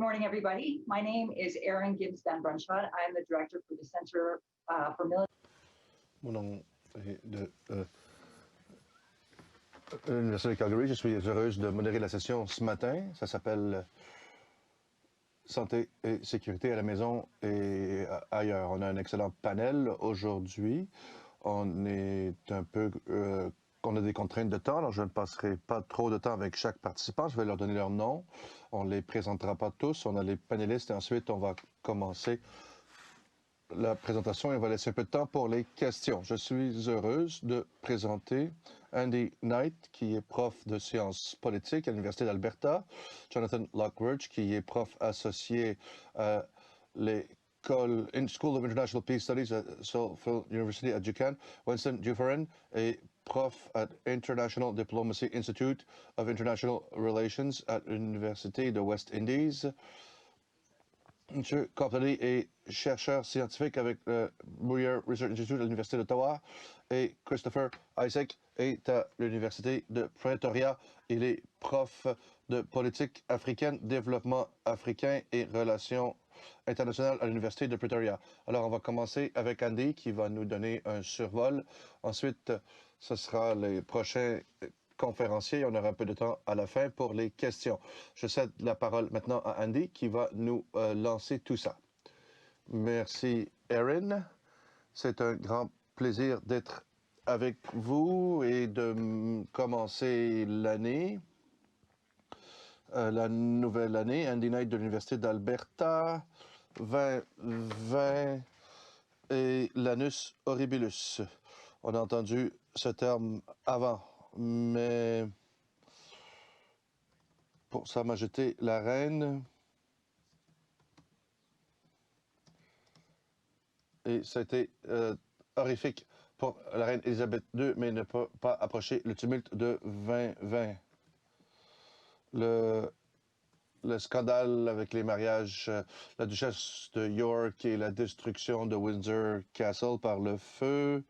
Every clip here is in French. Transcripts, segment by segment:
morning, everybody. My name is Erin Gibbs Van Brunschot. I'm the director for the Center for Military. Mon nom est de l'Université de Calgary. Je suis heureuse de modérer la session ce matin. Ça s'appelle Santé et sécurité à la maison et ailleurs. On a un excellent panel aujourd'hui. On est un peu... on a des contraintes de temps, alors je ne passerai pas trop de temps avec chaque participant. Je vais leur donner leur nom. On ne les présentera pas tous. On a les panélistes et ensuite on va commencer la présentation et on va laisser un peu de temps pour les questions. Je suis heureuse de présenter Andy Knight, qui est prof de sciences politiques à l'Université d'Alberta, Jonathan Lockridge, qui est prof associé à l'école School of International Peace Studies à Salford University à Duquesne, Winston Dufferin est prof at International Diplomacy Institute of International Relations à l'Université de West Indies. M. Copley est chercheur scientifique avec le Muir Research Institute à l'Université d'Ottawa et Christopher Isaac est à l'Université de Pretoria. Il est prof de politique africaine, développement africain et relations internationales à l'Université de Pretoria. Alors, on va commencer avec Andy qui va nous donner un survol. Ensuite, ce sera les prochains conférencier. On aura un peu de temps à la fin pour les questions. Je cède la parole maintenant à Andy qui va nous lancer tout ça. Merci, Erin. C'est un grand plaisir d'être avec vous et de commencer l'année, la nouvelle année. Andy Knight de l'Université d'Alberta, 2020 et l'anus horribilus. On a entendu ce terme avant. Mais pour Sa Majesté la Reine, et ça a été horrifique pour la Reine Élisabeth II, mais ne peut pas approcher le tumulte de 2020. Le scandale avec les mariages, la duchesse de York et la destruction de Windsor Castle par le feu,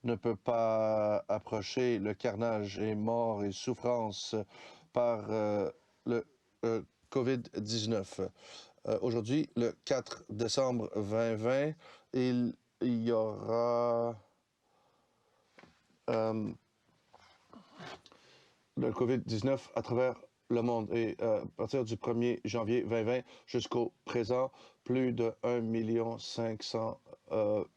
ne peut pas approcher le carnage et mort et souffrance par le COVID-19. Aujourd'hui, le 4 décembre 2020, il y aura le COVID-19 à travers le monde. Et à partir du 1er janvier 2020 jusqu'au présent, plus de 1 500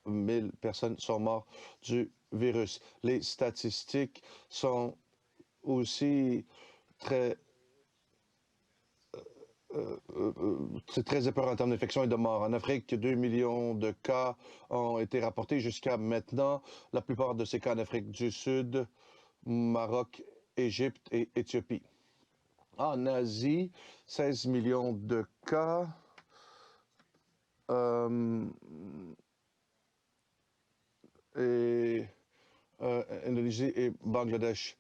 000 personnes sont mortes du virus. Les statistiques sont aussi très c'est très épeurant en termes d'infection et de mort. En Afrique, 2 millions de cas ont été rapportés jusqu'à maintenant. La plupart de ces cas en Afrique du Sud, Maroc, Égypte et Éthiopie. En Asie, 16 millions de cas. Indonésie et Bangladesh.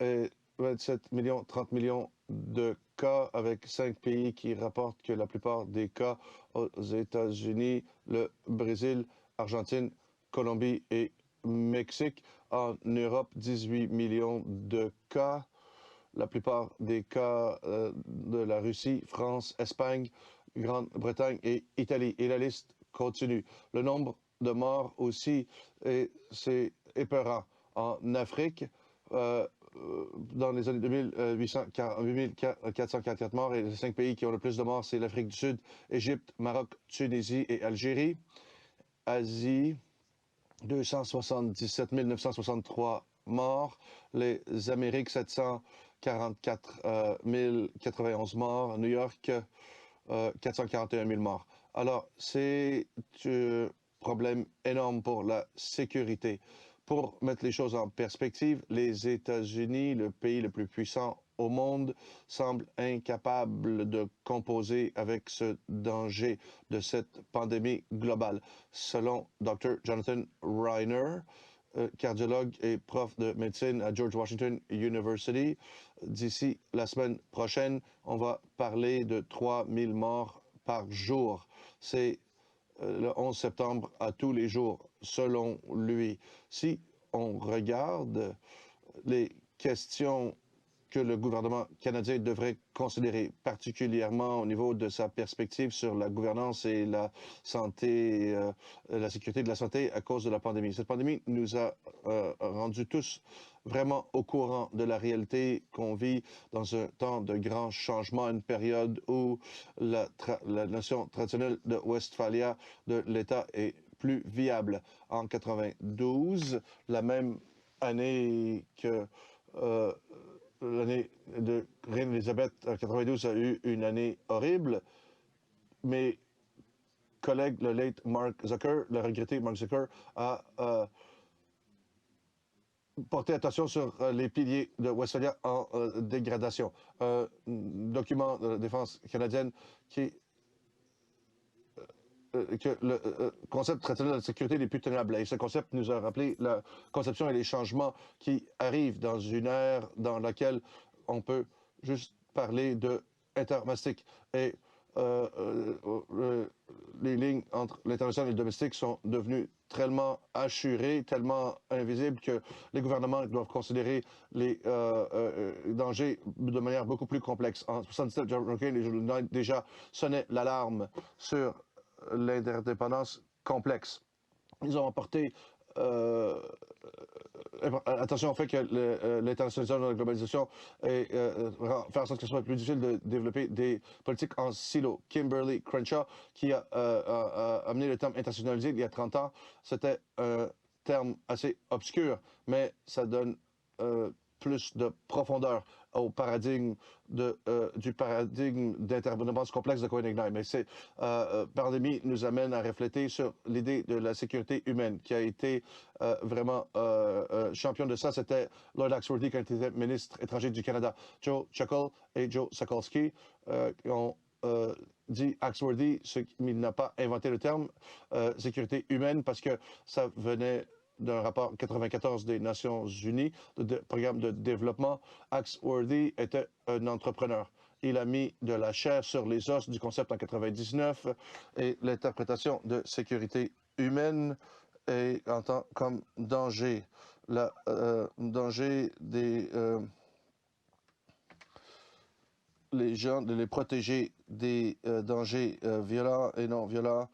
Et 27 millions, 30 millions de cas avec 5 pays qui rapportent que la plupart des cas aux États-Unis, le Brésil, Argentine, Colombie et Mexique. En Europe, 18 millions de cas. La plupart des cas de la Russie, France, Espagne, Grande-Bretagne et Italie. Et la liste continue. Le nombre de morts aussi, c'est épeurant. En Afrique, dans les années 2000, 8444 morts et les 5 pays qui ont le plus de morts, c'est l'Afrique du Sud, Égypte, Maroc, Tunisie et Algérie. Asie, 277 963 morts. Les Amériques, 744 091 morts. New York, 441 000 morts. Alors, c'est un problème énorme pour la sécurité. Pour mettre les choses en perspective, les États-Unis, le pays le plus puissant au monde, semble incapable de composer avec ce danger de cette pandémie globale. Selon Dr. Jonathan Reiner, cardiologue et prof de médecine à George Washington University, d'ici la semaine prochaine, on va parler de 3000 morts par jour. C'est le 11 septembre à tous les jours, selon lui. Si on regarde les questions que le gouvernement canadien devrait considérer, particulièrement au niveau de sa perspective sur la gouvernance et la santé, la sécurité de la santé à cause de la pandémie. Cette pandémie nous a rendus tous vraiment au courant de la réalité qu'on vit dans un temps de grands changements, une période où la nation traditionnelle de Westphalia de l'État est plus viable. En 92, la même année que l'année de Reine Elisabeth en 92 a eu une année horrible. Mes collègues, le late Mark Zucker, le regretté Mark Zucker, a porté attention sur les piliers de Westphalia en dégradation. Un document de la défense canadienne qui que le concept traditionnel de la sécurité n'est plus tenable. Et ce concept nous a rappelé la conception et les changements qui arrivent dans une ère dans laquelle on peut juste parler de intermastic. Et les lignes entre l'international et le domestique sont devenues tellement assurées, tellement invisibles que les gouvernements doivent considérer les dangers de manière beaucoup plus complexe. En 1977, John McCain déjà sonnait l'alarme sur l'interdépendance complexe. Ils ont apporté attention au fait que l'internationalisation de la globalisation et faire en sorte que ce soit plus difficile de développer des politiques en silo. Kimberly Crenshaw, qui a amené le terme internationalisé il y a 30 ans, c'était un terme assez obscur, mais ça donne plus de profondeur au paradigme du paradigme d'interdépendance complexe de Cohen-Ignite. Mais cette pandémie nous amène à refléter sur l'idée de la sécurité humaine, qui a été vraiment champion de ça. C'était Lord Axworthy, quand il était ministre étranger du Canada. Joe Chuckle et Joe Sokolsky ont dit Axworthy, il n'a pas inventé le terme sécurité humaine parce que ça venait d'un rapport 94 des Nations Unies, de programme de développement. Axworthy était un entrepreneur. Il a mis de la chair sur les os du concept en 99 et l'interprétation de sécurité humaine est en tant comme danger. Danger des les gens, de les protéger des dangers violents et non violents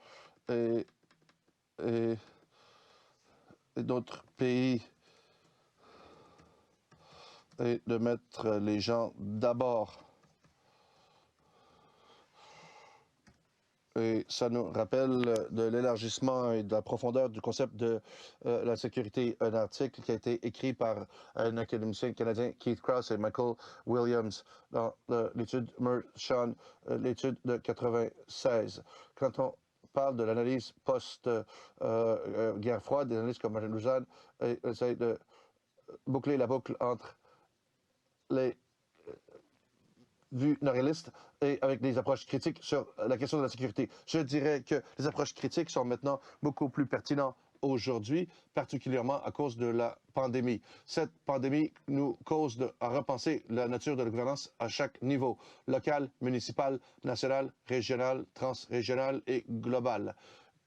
et d'autres pays et de mettre les gens d'abord. Et ça nous rappelle de l'élargissement et de la profondeur du concept de la sécurité. Un article qui a été écrit par un académicien canadien, Keith Krause et Michael Williams, dans l'étude Mershon, l'étude de 96. Quand on parle de l'analyse post-guerre froide, des analystes comme Martin Luzan essayent de boucler la boucle entre les vues réalistes et avec des approches critiques sur la question de la sécurité. Je dirais que les approches critiques sont maintenant beaucoup plus pertinentes aujourd'hui, particulièrement à cause de la pandémie. Cette pandémie nous cause à repenser la nature de la gouvernance à chaque niveau, local, municipal, national, régional, transrégional et global.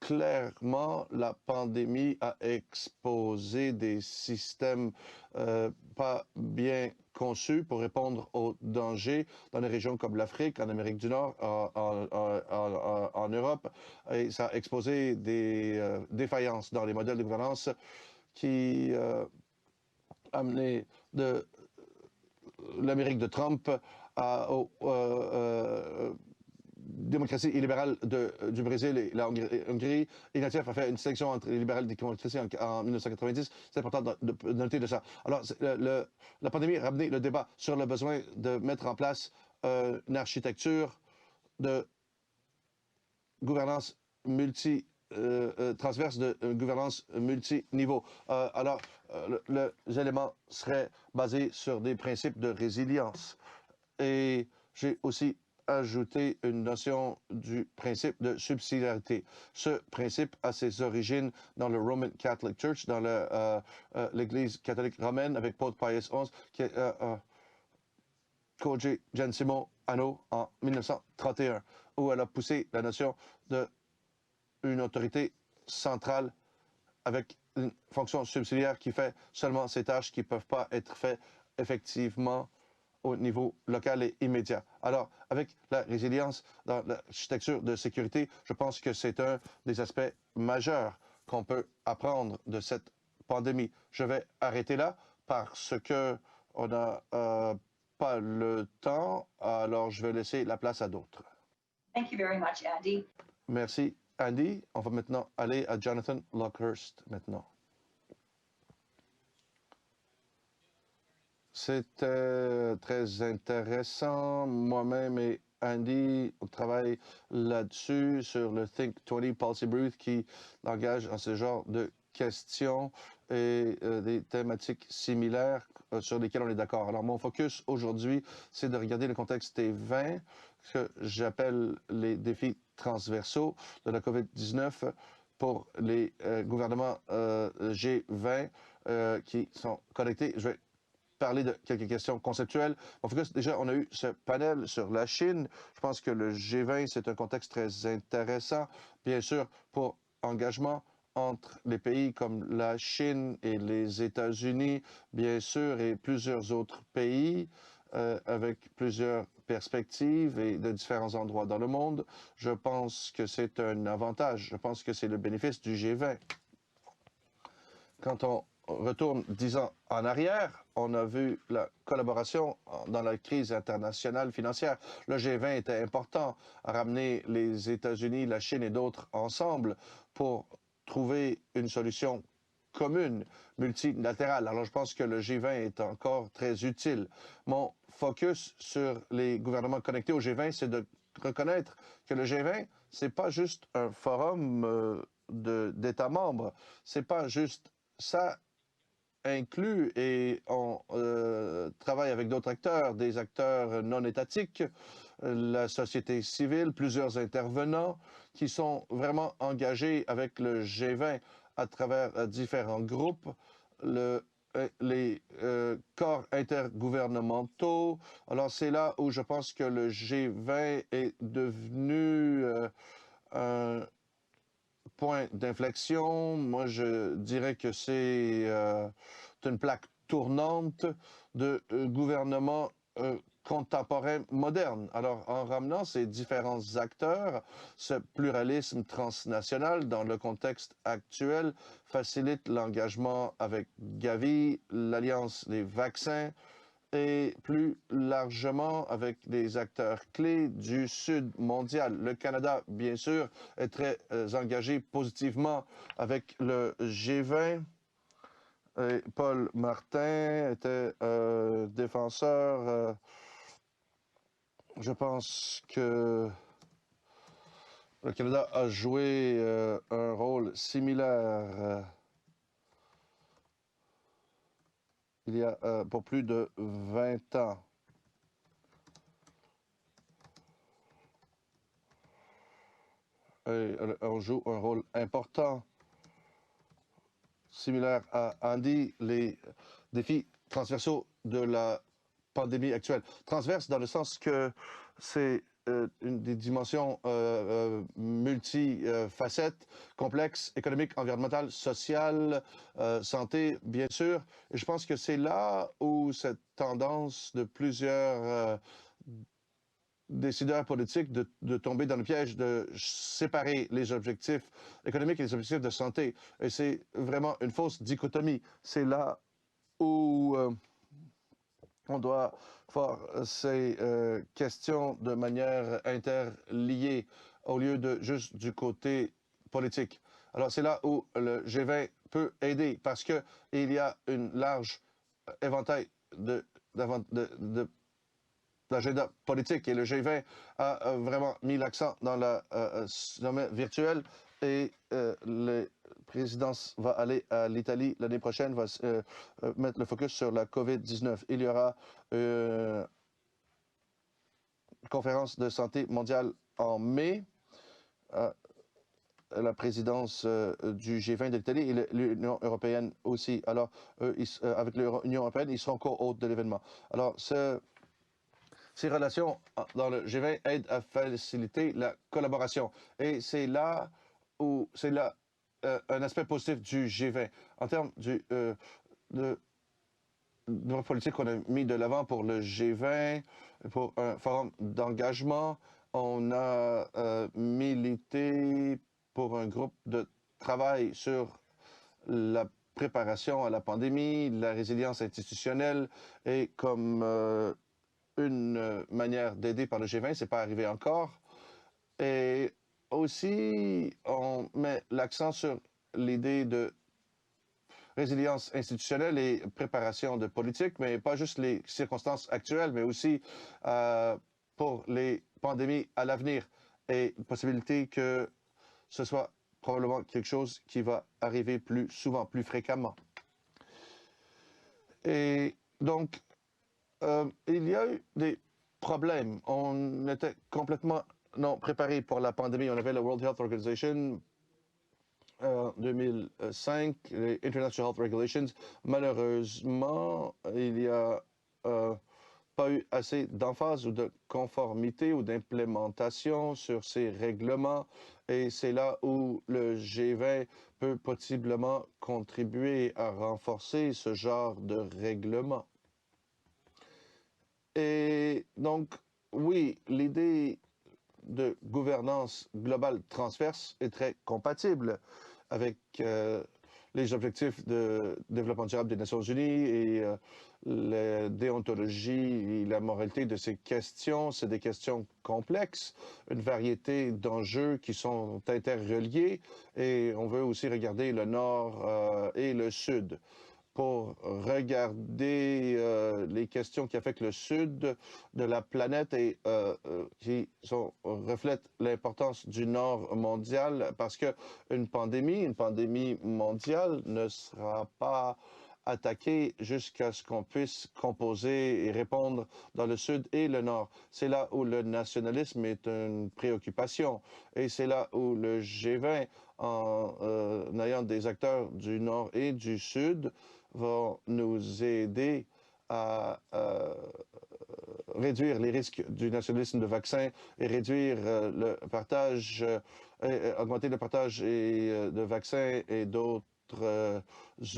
Clairement, la pandémie a exposé des systèmes pas bien conçus pour répondre aux dangers dans les régions comme l'Afrique, en Amérique du Nord, en Europe. Et ça a exposé des défaillances dans les modèles de gouvernance qui amenaient de l'Amérique de Trump aux démocratie et libérale du Brésil et la Hongrie. Ignatieff a fait une sélection entre les libérales et les démocraties en 1990. C'est important de noter de ça. Alors, la pandémie a ramené le débat sur le besoin de mettre en place une architecture de gouvernance transverse de gouvernance multiniveau. Alors, les éléments seraient basés sur des principes de résilience. Et j'ai aussi ajouté une notion du principe de subsidiarité. Ce principe a ses origines dans le Roman Catholic Church, dans l'Église catholique romaine avec Pope Pius XI, qui est Cogé Gensimo Anno en 1931, où elle a poussé la notion d'une autorité centrale avec une fonction subsidiaire qui fait seulement ces tâches qui ne peuvent pas être faites effectivement au niveau local et immédiat. Alors, avec la résilience dans l'architecture de sécurité, je pense que c'est un des aspects majeurs qu'on peut apprendre de cette pandémie. Je vais arrêter là parce que on n'a pas le temps, alors je vais laisser la place à d'autres. Thank you very much, Andy. Merci, Andy. On va maintenant aller à Jonathan Lockhurst maintenant. C'était très intéressant. Moi-même et Andy, on travaille là-dessus sur le Think 20 Policy Brief qui engage en ce genre de questions et des thématiques similaires sur lesquelles on est d'accord. Alors, mon focus aujourd'hui, c'est de regarder le contexte des 20, que j'appelle les défis transversaux de la COVID-19 pour les gouvernements G20 qui sont connectés. Je vais parler de quelques questions conceptuelles. Mon focus, déjà, on a eu ce panel sur la Chine. Je pense que le G20, c'est un contexte très intéressant, bien sûr, pour engagement entre les pays comme la Chine et les États-Unis, bien sûr, et plusieurs autres pays avec plusieurs perspectives et de différents endroits dans le monde. Je pense que c'est un avantage. Je pense que c'est le bénéfice du G20. Quand on retourne 10 ans en arrière, on a vu la collaboration dans la crise internationale financière. Le G20 était important à ramener les États-Unis, la Chine et d'autres ensemble pour trouver une solution commune, multilatérale. Alors je pense que le G20 est encore très utile. Mon focus sur les gouvernements connectés au G20, c'est de reconnaître que le G20, c'est pas juste un forum d'États membres, c'est pas juste ça inclut et on travaille avec d'autres acteurs, des acteurs non étatiques, la société civile, plusieurs intervenants qui sont vraiment engagés avec le G20 à travers différents groupes, les corps intergouvernementaux. Alors c'est là où je pense que le G20 est devenu un point d'inflexion. Moi, je dirais que c'est une plaque tournante de gouvernement contemporain moderne. Alors, en ramenant ces différents acteurs, ce pluralisme transnational dans le contexte actuel facilite l'engagement avec Gavi, l'Alliance des vaccins, et plus largement avec des acteurs clés du Sud mondial. Le Canada, bien sûr, est très engagé positivement avec le G20. Et Paul Martin était défenseur. Je pense que le Canada a joué un rôle similaire il y a pour plus de 20 ans. Et on joue un rôle important. Similaire à Andy, les défis transversaux de la pandémie actuelle. Transverse dans le sens que c'est une des dimensions multifacettes, complexes, économiques, environnementales, sociales, santé, bien sûr. Et je pense que c'est là où cette tendance de plusieurs décideurs politiques de tomber dans le piège de séparer les objectifs économiques et les objectifs de santé. Et c'est vraiment une fausse dichotomie. C'est là où on doit voir ces questions de manière interliée au lieu de juste du côté politique. Alors c'est là où le G20 peut aider parce qu'il y a une large éventail d'agenda politique et le G20 a vraiment mis l'accent dans le sommet virtuel et la présidence va aller à l'Italie l'année prochaine, va mettre le focus sur la COVID-19. Il y aura une conférence de santé mondiale en mai. La présidence du G20 de l'Italie et l'Union européenne aussi. Alors, avec l'Union européenne, ils seront co-hôtes de l'événement. Alors, ces relations dans le G20 aident à faciliter la collaboration. Et c'est là où c'est un aspect positif du G20 en termes de nouvelles politiques qu'on a mis de l'avant pour le G20, pour un forum d'engagement. On a milité pour un groupe de travail sur la préparation à la pandémie, la résilience institutionnelle et comme une manière d'aider par le G20, c'est pas arrivé encore. Et aussi, on met l'accent sur l'idée de résilience institutionnelle et préparation de politique, mais pas juste les circonstances actuelles, mais aussi pour les pandémies à l'avenir et possibilité que ce soit probablement quelque chose qui va arriver plus souvent, plus fréquemment. Et donc, il y a eu des problèmes. On était complètement non préparé pour la pandémie. On avait la World Health Organization en 2005, les International Health Regulations. Malheureusement, il n'y a pas eu assez d'emphase ou de conformité ou d'implémentation sur ces règlements. Et c'est là où le G20 peut possiblement contribuer à renforcer ce genre de règlement. Et donc, oui, l'idée de gouvernance globale transverse est très compatible avec les objectifs de développement durable des Nations Unies et la déontologie et la moralité de ces questions. C'est des questions complexes, une variété d'enjeux qui sont interreliés et on veut aussi regarder le Nord et le Sud pour regarder les questions qui affectent le sud de la planète et qui reflètent l'importance du Nord mondial parce qu'une pandémie mondiale ne sera pas attaquée jusqu'à ce qu'on puisse composer et répondre dans le sud et le nord. C'est là où le nationalisme est une préoccupation et c'est là où le G20, en ayant des acteurs du nord et du sud, vont nous aider à réduire les risques du nationalisme de vaccins et réduire le partage, augmenter le partage de vaccins et d'autres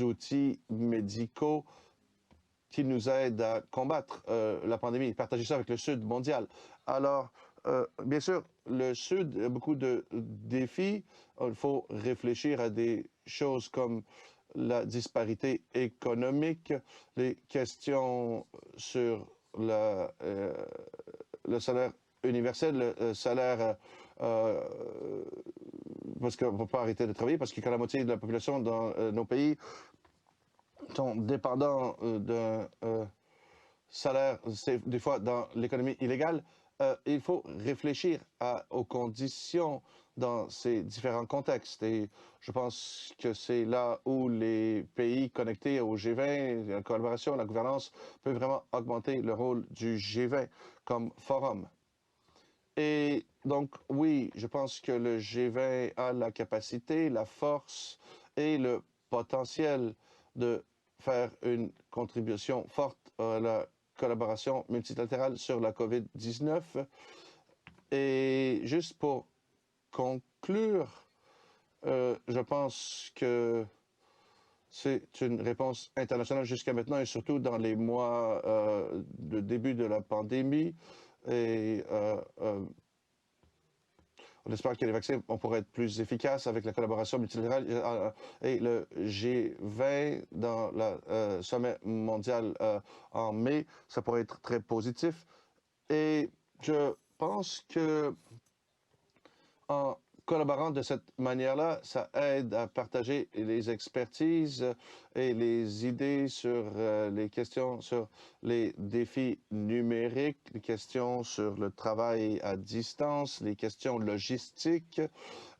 outils médicaux qui nous aident à combattre la pandémie, partager ça avec le Sud mondial. Alors, bien sûr, le Sud a beaucoup de défis. Il faut réfléchir à des choses comme la disparité économique, les questions sur le salaire universel, le salaire parce qu'on ne peut pas arrêter de travailler, parce que quand la moitié de la population dans nos pays sont dépendants d'un salaire, c'est des fois dans l'économie illégale, il faut réfléchir aux conditions dans ces différents contextes. Et je pense que c'est là où les pays connectés au G20, la collaboration, la gouvernance, peuvent vraiment augmenter le rôle du G20 comme forum. Et donc, oui, je pense que le G20 a la capacité, la force et le potentiel de faire une contribution forte à la collaboration multilatérale sur la COVID-19. Et juste pour conclure, je pense que c'est une réponse internationale jusqu'à maintenant et surtout dans les mois de début de la pandémie. Et on espère que les vaccins pourraient être plus efficaces avec la collaboration multilatérale et le G20 dans le sommet mondial en mai. Ça pourrait être très positif. Et je pense que en collaborant de cette manière-là, ça aide à partager les expertises et les idées sur les questions sur les défis numériques, les questions sur le travail à distance, les questions logistiques,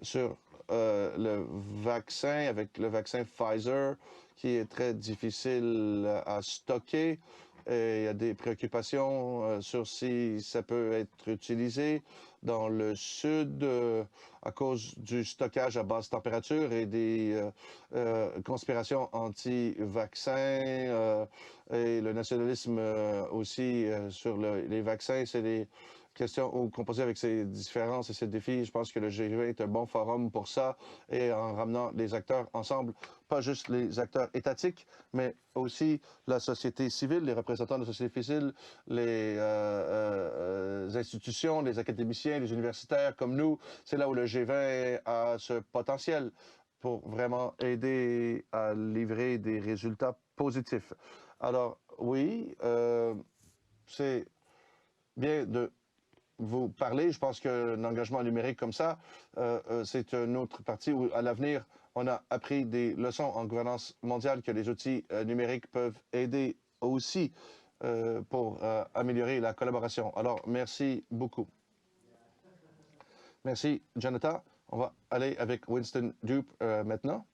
sur le vaccin, avec le vaccin Pfizer, qui est très difficile à stocker. Et il y a des préoccupations sur si ça peut être utilisé dans le sud à cause du stockage à basse température et des conspirations anti-vaccins et le nationalisme aussi sur les vaccins. C'est des questions ou composées avec ces différences et ces défis. Je pense que le G20 est un bon forum pour ça et en ramenant les acteurs ensemble, pas juste les acteurs étatiques, mais aussi la société civile, les représentants de la société civile, les institutions, les académiciens, les universitaires comme nous. C'est là où le G20 a ce potentiel pour vraiment aider à livrer des résultats positifs. Alors oui, c'est bien de vous parler. Je pense qu'un engagement numérique comme ça, c'est une autre partie où, à l'avenir, on a appris des leçons en gouvernance mondiale que les outils numériques peuvent aider aussi pour améliorer la collaboration. Alors, merci beaucoup. Merci, Jonathan. On va aller avec Winston Dupe maintenant.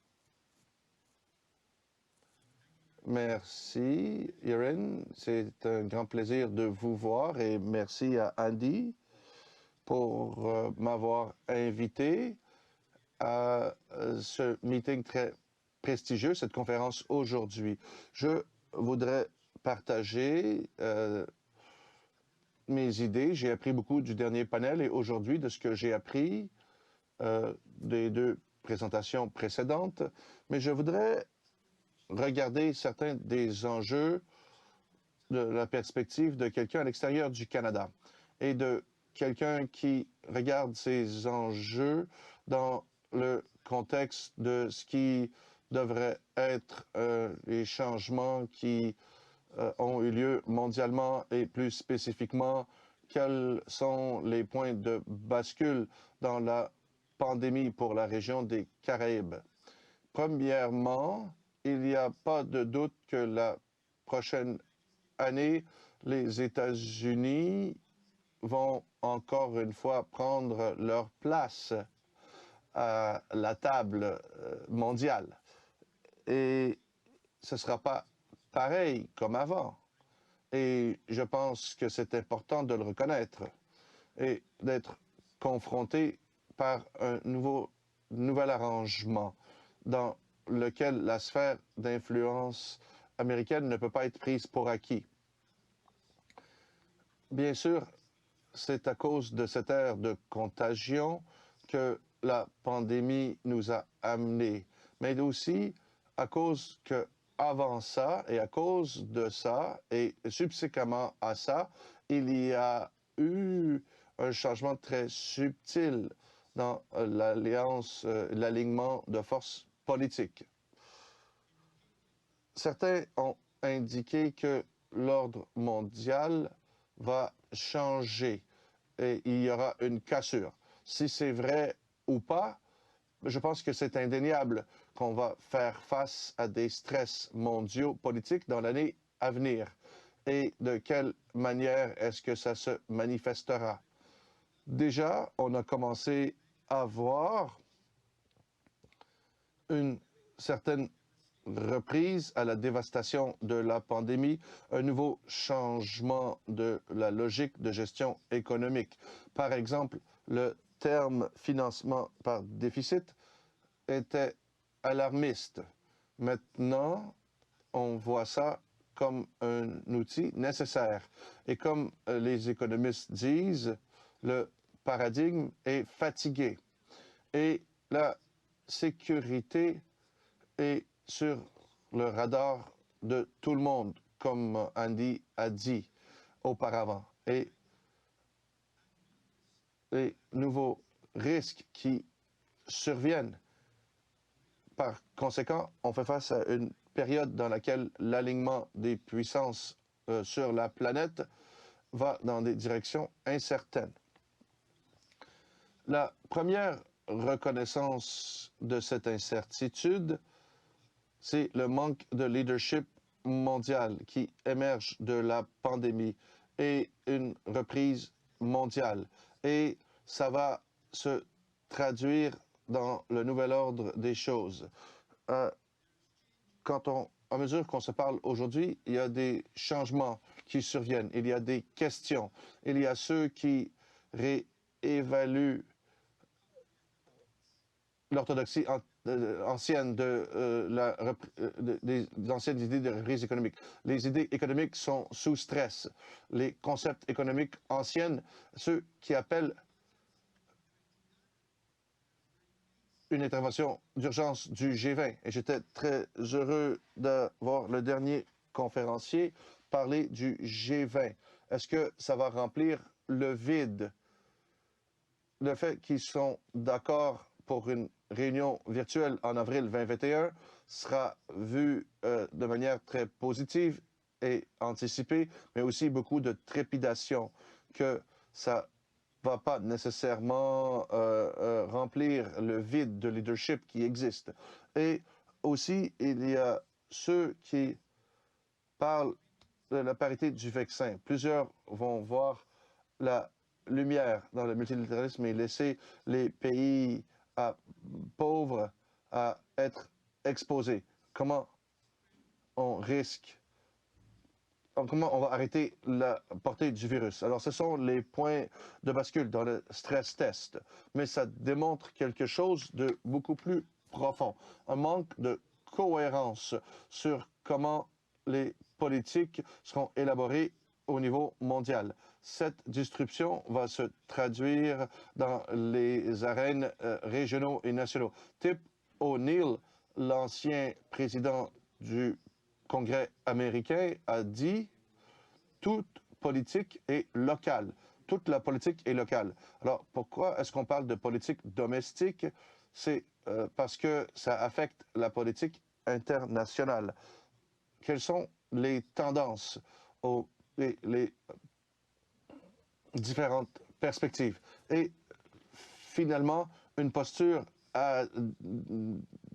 Merci, Erin. C'est un grand plaisir de vous voir et merci à Andy pour m'avoir invité à ce meeting très prestigieux, cette conférence aujourd'hui. Je voudrais partager mes idées. J'ai appris beaucoup du dernier panel et aujourd'hui de ce que j'ai appris des deux présentations précédentes, mais je voudrais regarder certains des enjeux de la perspective de quelqu'un à l'extérieur du Canada et de quelqu'un qui regarde ces enjeux dans le contexte de ce qui devrait être les changements qui ont eu lieu mondialement et plus spécifiquement, quels sont les points de bascule dans la pandémie pour la région des Caraïbes. Premièrement, il n'y a pas de doute que la prochaine année, les États-Unis vont encore une fois prendre leur place à la table mondiale. Et ce ne sera pas pareil comme avant. Et je pense que c'est important de le reconnaître et d'être confronté par un nouvel arrangement dans lequel la sphère d'influence américaine ne peut pas être prise pour acquis. Bien sûr, c'est à cause de cette ère de contagion que la pandémie nous a amenés, mais aussi à cause que avant ça et à cause de ça et subséquemment à ça, il y a eu un changement très subtil dans l'alliance, l'alignement de forces politiques. Certains ont indiqué que l'ordre mondial va changer et il y aura une cassure. Si c'est vrai ou pas, je pense que c'est indéniable qu'on va faire face à des stress mondiaux politiques dans l'année à venir. Et de quelle manière est-ce que ça se manifestera? Déjà, on a commencé à voir une certaine reprise à la dévastation de la pandémie, un nouveau changement de la logique de gestion économique. Par exemple, le terme financement par déficit était alarmiste. Maintenant, on voit ça comme un outil nécessaire. Et comme les économistes disent, le paradigme est fatigué. Et la sécurité est sur le radar de tout le monde, comme Andy a dit auparavant. Et les nouveaux risques qui surviennent. Par conséquent, on fait face à une période dans laquelle l'alignement des puissances sur la planète va dans des directions incertaines. La première reconnaissance de cette incertitude, c'est le manque de leadership mondial qui émerge de la pandémie et une reprise mondiale. Et ça va se traduire dans le nouvel ordre des choses. À mesure qu'on se parle aujourd'hui, il y a des changements qui surviennent, il y a des questions, il y a ceux qui réévaluent l'orthodoxie anciennes des anciennes idées de reprise économique. Les idées économiques sont sous stress. Les concepts économiques anciens, ceux qui appellent une intervention d'urgence du G20. Et j'étais très heureux d'avoir le dernier conférencier parler du G20. Est-ce que ça va remplir le vide? Le fait qu'ils sont d'accord pour une réunion virtuelle en avril 2021 sera vu de manière très positive et anticipée, mais aussi beaucoup de trépidation que ça va pas nécessairement remplir le vide de leadership qui existe. Et aussi, il y a ceux qui parlent de la parité du vaccin. Plusieurs vont voir la lumière dans le multilatéralisme et laisser les pays pauvres à être exposés. Comment on va arrêter la portée du virus? Alors, ce sont les points de bascule dans le stress test, mais ça démontre quelque chose de beaucoup plus profond, un manque de cohérence sur comment les politiques seront élaborées au niveau mondial. Cette disruption va se traduire dans les arènes régionaux et nationaux. Tip O'Neill, l'ancien président du Congrès américain, a dit « toute politique est locale ». Toute la politique est locale. Alors, pourquoi est-ce qu'on parle de politique domestique? C'est parce que ça affecte la politique internationale. Quelles sont les tendances, les différentes perspectives? Et finalement, une posture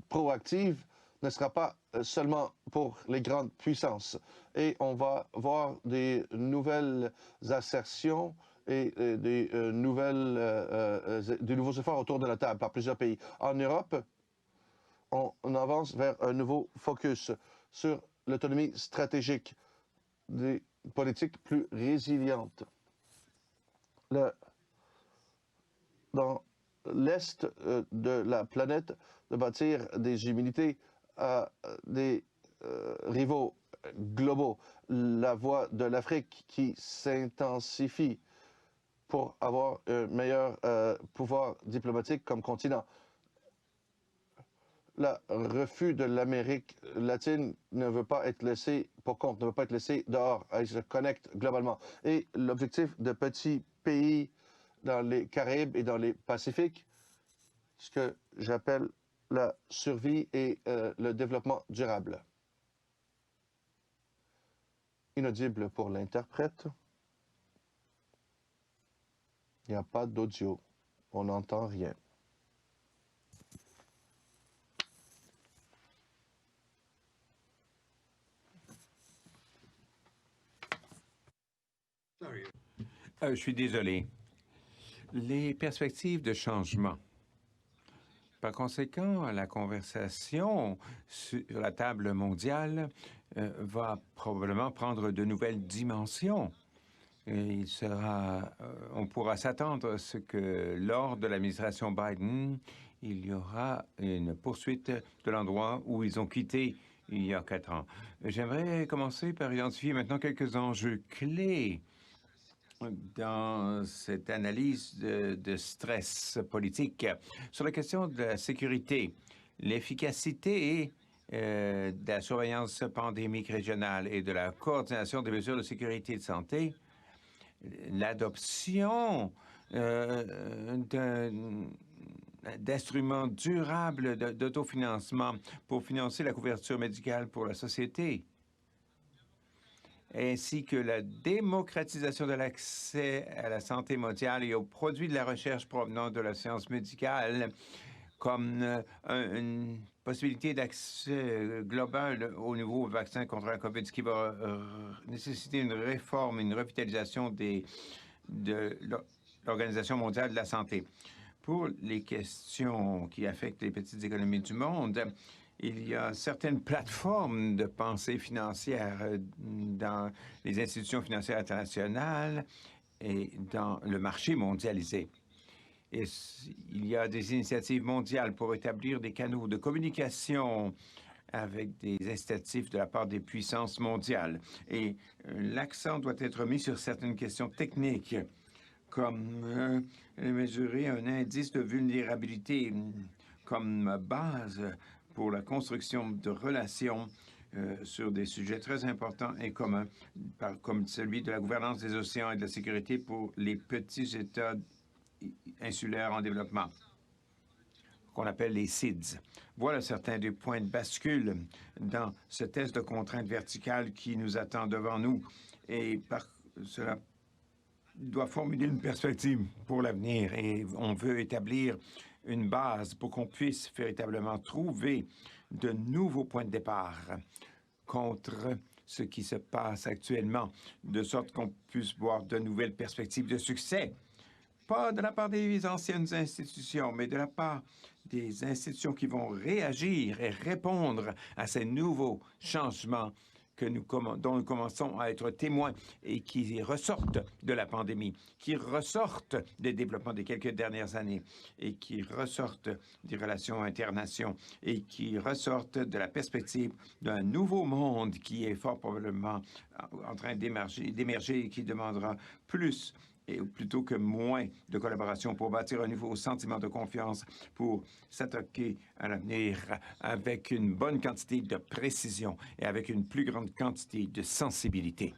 proactive ne sera pas seulement pour les grandes puissances. Et on va voir des nouvelles assertions et des nouveaux efforts autour de la table par plusieurs pays. En Europe, on avance vers un nouveau focus sur l'autonomie stratégique, des politiques plus résilientes. Dans l'Est de la planète, de bâtir des humanités à des rivaux globaux. La voix de l'Afrique qui s'intensifie pour avoir un meilleur pouvoir diplomatique comme continent. Le refus de l'Amérique latine ne veut pas être laissé pour compte, ne veut pas être laissé dehors. Elle se connecte globalement. Et l'objectif de petits pays dans les Caraïbes et dans les Pacifiques, ce que j'appelle la survie et le développement durable. Inaudible pour l'interprète. Il n'y a pas d'audio. On n'entend rien. Je suis désolé. Les perspectives de changement. Par conséquent, la conversation sur la table mondiale va probablement prendre de nouvelles dimensions. Et on pourra s'attendre à ce que lors de l'administration Biden, il y aura une poursuite de l'endroit où ils ont quitté il y a 4 ans. J'aimerais commencer par identifier maintenant quelques enjeux clés dans cette analyse de stress politique. Sur la question de la sécurité, l'efficacité de la surveillance pandémique régionale et de la coordination des mesures de sécurité et de santé, l'adoption d'instruments durables d'autofinancement pour financer la couverture médicale pour la société, ainsi que la démocratisation de l'accès à la santé mondiale et aux produits de la recherche provenant de la science médicale comme une possibilité d'accès global au nouveau vaccin contre la COVID, ce qui va nécessiter une réforme, une revitalisation de l'Organisation mondiale de la santé. Pour les questions qui affectent les petites économies du monde, il y a certaines plateformes de pensée financière dans les institutions financières internationales et dans le marché mondialisé. il y a des initiatives mondiales pour établir des canaux de communication avec des incitatifs de la part des puissances mondiales. Et l'accent doit être mis sur certaines questions techniques, comme mesurer un indice de vulnérabilité comme base pour la construction de relations sur des sujets très importants et communs, comme celui de la gouvernance des océans et de la sécurité pour les petits États insulaires en développement, qu'on appelle les SIDS. Voilà certains des points de bascule dans ce test de contrainte verticale qui nous attend devant nous. Et cela doit formuler une perspective pour l'avenir et on veut établir une base pour qu'on puisse véritablement trouver de nouveaux points de départ contre ce qui se passe actuellement, de sorte qu'on puisse voir de nouvelles perspectives de succès. Pas de la part des anciennes institutions, mais de la part des institutions qui vont réagir et répondre à ces nouveaux changements dont nous commençons à être témoins et qui ressortent de la pandémie, qui ressortent des développements des quelques dernières années et qui ressortent des relations internationales et qui ressortent de la perspective d'un nouveau monde qui est fort probablement en train d'émerger et qui demandera plus et plutôt que moins de collaboration pour bâtir un nouveau sentiment de confiance, pour s'attaquer à l'avenir avec une bonne quantité de précision et avec une plus grande quantité de sensibilité.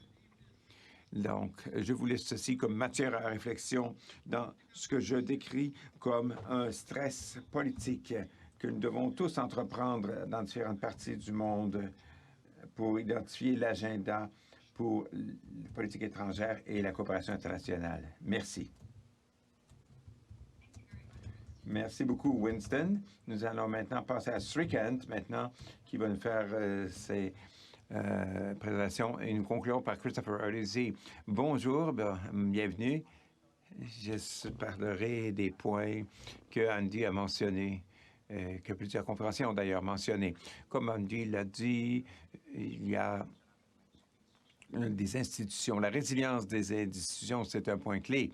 Donc, je vous laisse ceci comme matière à réflexion dans ce que je décris comme un stress politique que nous devons tous entreprendre dans différentes parties du monde pour identifier l'agenda pour la politique étrangère et la coopération internationale. Merci. Merci beaucoup, Winston. Nous allons maintenant passer à Srikant, qui va nous faire ses présentations et nous conclurons par Christopher Odyssey. Bonjour, bienvenue. Je parlerai des points que Andy a mentionnés, que plusieurs conférenciers ont d'ailleurs mentionnés. Comme Andy l'a dit, il y a des institutions. La résilience des institutions, c'est un point clé.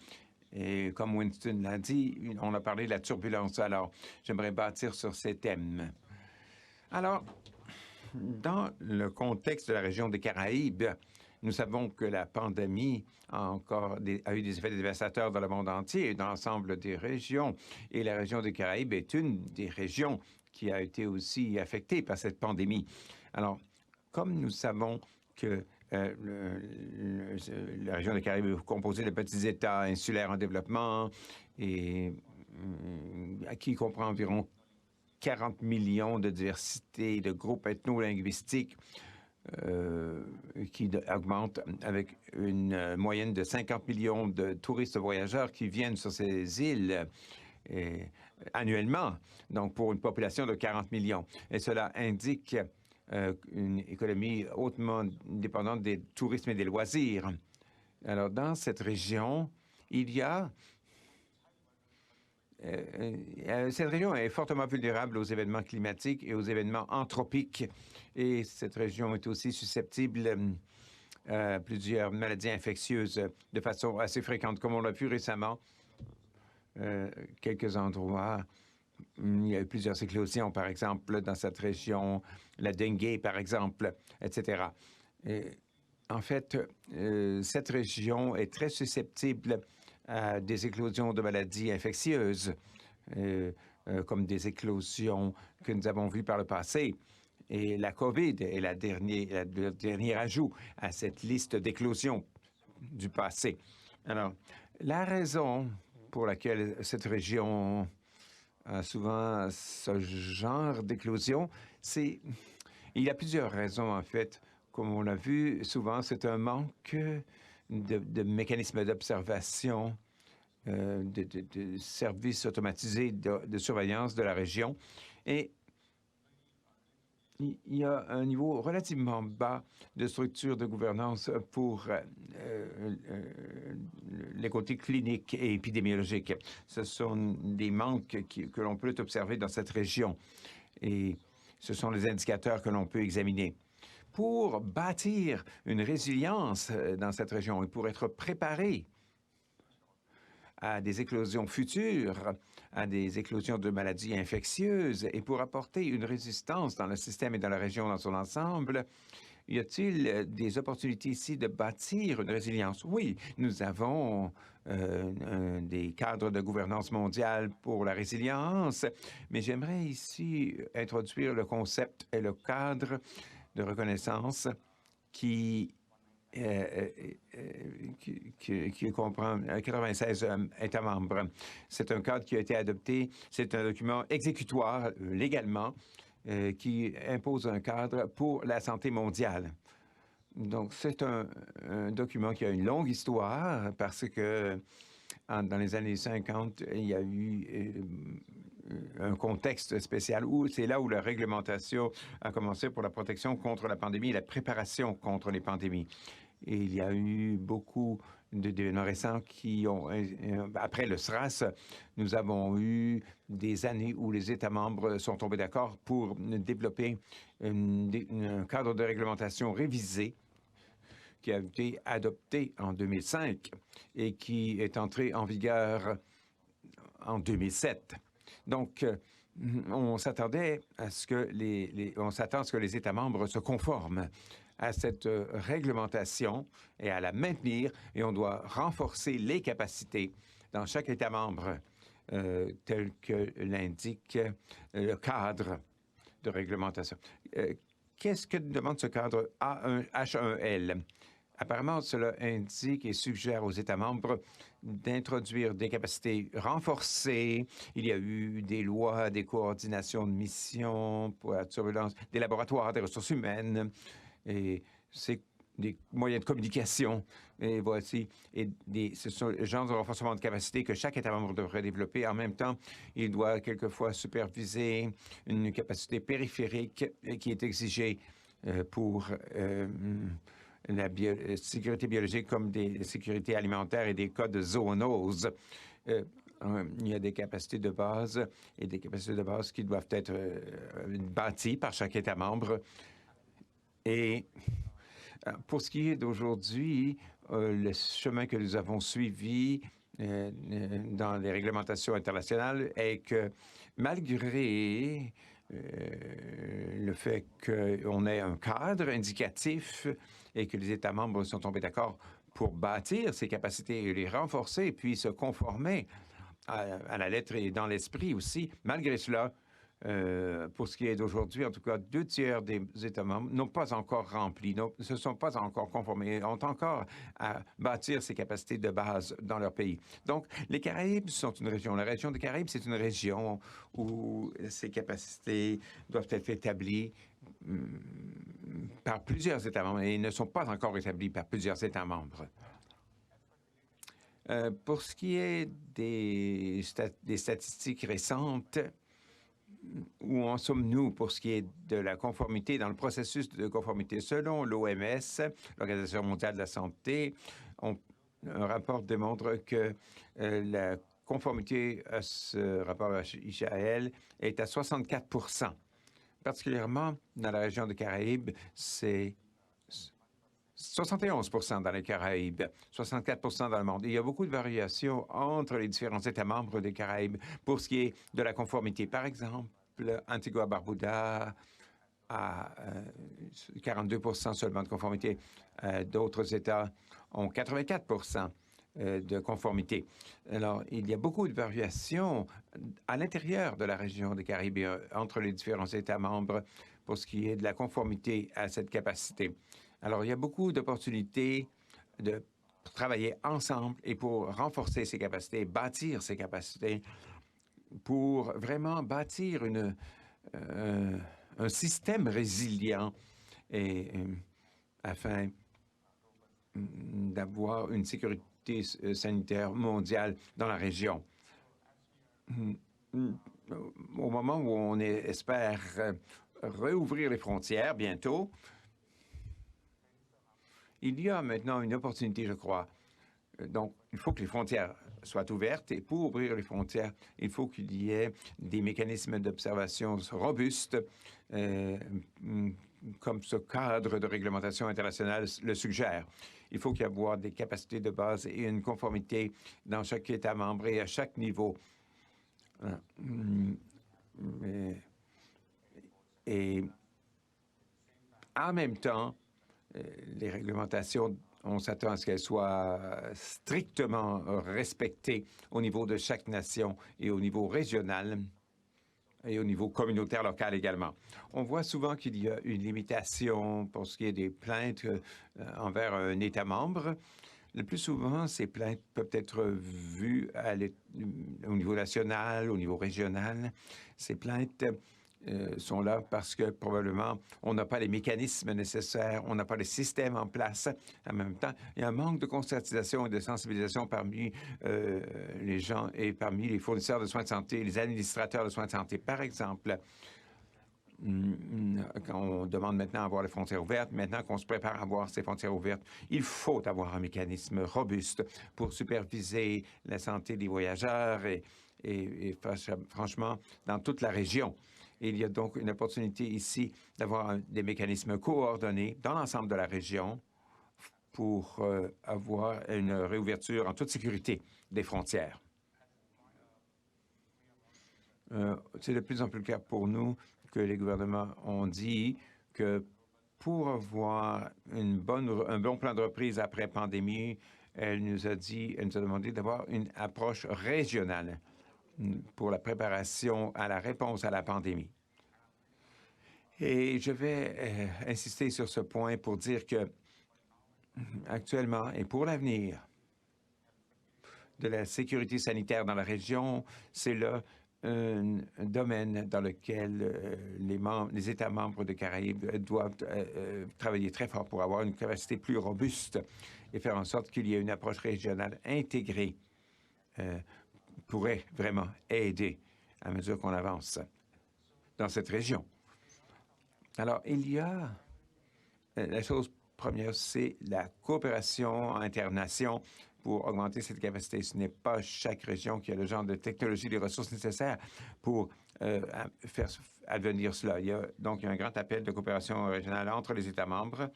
Et comme Winston l'a dit, on a parlé de la turbulence. Alors, j'aimerais bâtir sur ces thèmes. Alors, dans le contexte de la région des Caraïbes, nous savons que la pandémie a eu des effets dévastateurs dans le monde entier et dans l'ensemble des régions. Et la région des Caraïbes est une des régions qui a été aussi affectée par cette pandémie. Alors, comme nous savons que la région des Caraïbes est composée de petits États insulaires en développement et qui comprend environ 40 millions de diversité de groupes ethno-linguistiques qui augmente avec une moyenne de 50 millions de touristes voyageurs qui viennent sur ces îles annuellement, donc pour une population de 40 millions. Et cela indique une économie hautement dépendante des tourismes et des loisirs. Alors, dans cette région, cette région est fortement vulnérable aux événements climatiques et aux événements anthropiques. Et cette région est aussi susceptible à plusieurs maladies infectieuses de façon assez fréquente, comme on l'a vu récemment. Quelques endroits, il y a eu plusieurs éclosions, par exemple, dans cette région, la dengue, par exemple, etc. Et, en fait, cette région est très susceptible à des éclosions de maladies infectieuses, comme des éclosions que nous avons vues par le passé. Et la COVID est le dernier ajout à cette liste d'éclosions du passé. Alors, la raison pour laquelle cette région a souvent ce genre d'éclosion, il y a plusieurs raisons, en fait. Comme on l'a vu, souvent, c'est un manque de mécanismes d'observation, de services automatisés de surveillance de la région. Et il y a un niveau relativement bas de structure de gouvernance pour les côtés cliniques et épidémiologiques. Ce sont des manques que l'on peut observer dans cette région et ce sont les indicateurs que l'on peut examiner. Pour bâtir une résilience dans cette région et pour être préparé à des éclosions futures, à des éclosions de maladies infectieuses et pour apporter une résistance dans le système et dans la région dans son ensemble, y a-t-il des opportunités ici de bâtir une résilience? Oui, nous avons des cadres de gouvernance mondiale pour la résilience, mais j'aimerais ici introduire le concept et le cadre de reconnaissance qui comprend 96 États membres. C'est un cadre qui a été adopté, c'est un document exécutoire légalement qui impose un cadre pour la santé mondiale. Donc, c'est un document qui a une longue histoire parce que dans les années 50, il y a eu un contexte spécial où c'est là où la réglementation a commencé pour la protection contre la pandémie et la préparation contre les pandémies. Et il y a eu beaucoup d'événements récents qui ont... Après le SRAS, nous avons eu des années où les États membres sont tombés d'accord pour développer un cadre de réglementation révisé qui a été adopté en 2005 et qui est entré en vigueur en 2007. Donc, on s'attendait à ce que on s'attend à ce que les États membres se conforment à cette réglementation et à la maintenir, et on doit renforcer les capacités dans chaque État membre, tel que l'indique le cadre de réglementation. Qu'est-ce que demande ce cadre H1L? Apparemment, cela indique et suggère aux États membres d'introduire des capacités renforcées. Il y a eu des lois, des coordinations de missions pour la surveillance, des laboratoires, des ressources humaines, et c'est des moyens de communication. Et voici, ce sont le genre de renforcement de capacité que chaque État membre devrait développer. En même temps, il doit quelquefois superviser une capacité périphérique qui est exigée pour la sécurité biologique comme des sécurités alimentaires et des cas de zoonose. Il y a des capacités de base et des capacités de base qui doivent être bâties par chaque État membre. Et pour ce qui est d'aujourd'hui, le chemin que nous avons suivi dans les réglementations internationales est que malgré le fait qu'on ait un cadre indicatif et que les États membres sont tombés d'accord pour bâtir ces capacités et les renforcer, puis se conformer à la lettre et dans l'esprit aussi. Malgré cela, pour ce qui est d'aujourd'hui, en tout cas, 2/3 des États membres n'ont pas encore rempli, ne se sont pas encore conformés, ont encore à bâtir ces capacités de base dans leur pays. Donc, les Caraïbes sont une région. La région des Caraïbes, c'est une région où ces capacités doivent être établies par plusieurs États membres et ne sont pas encore établies par plusieurs États membres. Pour ce qui est des statistiques récentes, où en sommes-nous pour ce qui est de la conformité, dans le processus de conformité? Selon l'OMS, l'Organisation mondiale de la santé, un rapport démontre que la conformité à ce rapport HIAL est à 64 %. Particulièrement dans la région des Caraïbes, c'est 71 % dans les Caraïbes, 64 % dans le monde. Il y a beaucoup de variations entre les différents États membres des Caraïbes pour ce qui est de la conformité. Par exemple, Antigua-Barbuda a 42 % seulement de conformité. D'autres États ont 84 % de conformité. Alors, il y a beaucoup de variations à l'intérieur de la région des Caraïbes entre les différents États membres pour ce qui est de la conformité à cette capacité. Alors, il y a beaucoup d'opportunités de travailler ensemble et pour renforcer ces capacités, bâtir ces capacités, pour vraiment bâtir un système résilient et afin d'avoir une sécurité sanitaire mondiale dans la région. Au moment où on espère réouvrir les frontières bientôt, il y a maintenant une opportunité, je crois. Donc, il faut que les frontières soient ouvertes et pour ouvrir les frontières, il faut qu'il y ait des mécanismes d'observation robustes, comme ce cadre de réglementation internationale le suggère. Il faut qu'il y ait des capacités de base et une conformité dans chaque État membre et à chaque niveau. Et en même temps, les réglementations, on s'attend à ce qu'elles soient strictement respectées au niveau de chaque nation et au niveau régional et au niveau communautaire local également. On voit souvent qu'il y a une limitation pour ce qui est des plaintes envers un État membre. Le plus souvent, ces plaintes peuvent être vues au niveau national, au niveau régional. Ces plaintes sont là parce que probablement on n'a pas les mécanismes nécessaires, on n'a pas les systèmes en place. En même temps, il y a un manque de conscientisation et de sensibilisation parmi les gens et parmi les fournisseurs de soins de santé, les administrateurs de soins de santé. Par exemple, quand on demande maintenant à avoir les frontières ouvertes, maintenant qu'on se prépare à avoir ces frontières ouvertes, il faut avoir un mécanisme robuste pour superviser la santé des voyageurs et franchement, dans toute la région. Il y a donc une opportunité ici d'avoir des mécanismes coordonnés dans l'ensemble de la région pour avoir une réouverture en toute sécurité des frontières. C'est de plus en plus clair pour nous que les gouvernements ont dit que pour avoir un bon plan de reprise après pandémie, elle nous a demandé d'avoir une approche régionale pour la préparation à la réponse à la pandémie. Et je vais insister sur ce point pour dire que actuellement et pour l'avenir de la sécurité sanitaire dans la région, c'est là un domaine dans lequel les États membres de Caraïbes doivent travailler très fort pour avoir une capacité plus robuste et faire en sorte qu'il y ait une approche régionale intégrée pourrait vraiment aider à mesure qu'on avance dans cette région. Alors, il y a la chose première, c'est la coopération internationale pour augmenter cette capacité. Ce n'est pas chaque région qui a le genre de technologie, les ressources nécessaires pour faire advenir cela. Il y a donc un grand appel de coopération régionale entre les États membres,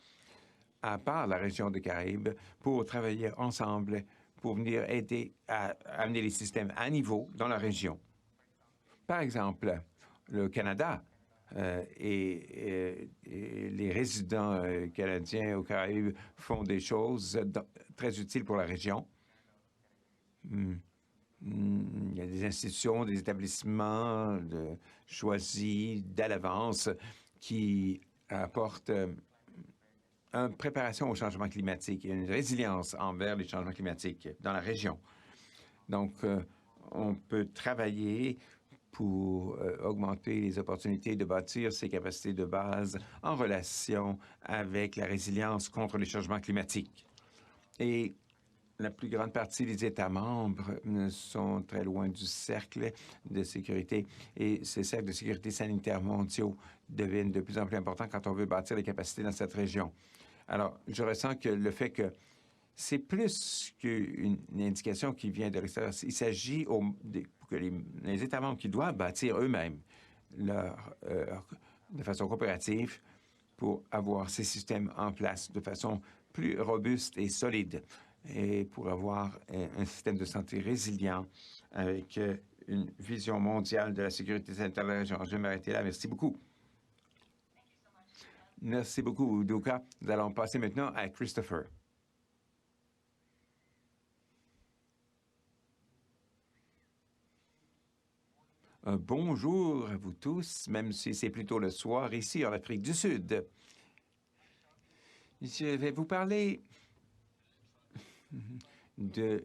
à part la région des Caraïbes, pour travailler ensemble, pour venir aider à amener les systèmes à niveau dans la région. Par exemple, le Canada et les résidents canadiens aux Caraïbes font des choses très utiles pour la région. Il y a des institutions, des établissements choisis d'à l'avance qui apportent une préparation au changement climatique et une résilience envers les changements climatiques dans la région. Donc, on peut travailler pour augmenter les opportunités de bâtir ces capacités de base en relation avec la résilience contre les changements climatiques. Et la plus grande partie des États membres sont très loin du cercle de sécurité et ces cercles de sécurité sanitaire mondiaux deviennent de plus en plus importants quand on veut bâtir les capacités dans cette région. Alors, je ressens que le fait que c'est plus qu'une indication qui vient de l'extérieur. Il s'agit que les États membres qui doivent bâtir eux-mêmes de façon coopérative pour avoir ces systèmes en place de façon plus robuste et solide et pour avoir un système de santé résilient avec une vision mondiale de la sécurité sanitaire de la région. Je vais m'arrêter là. Merci beaucoup. Merci beaucoup, Udoka. Nous allons passer maintenant à Christopher. Bonjour à vous tous, même si c'est plutôt le soir ici en Afrique du Sud. Je vais vous parler de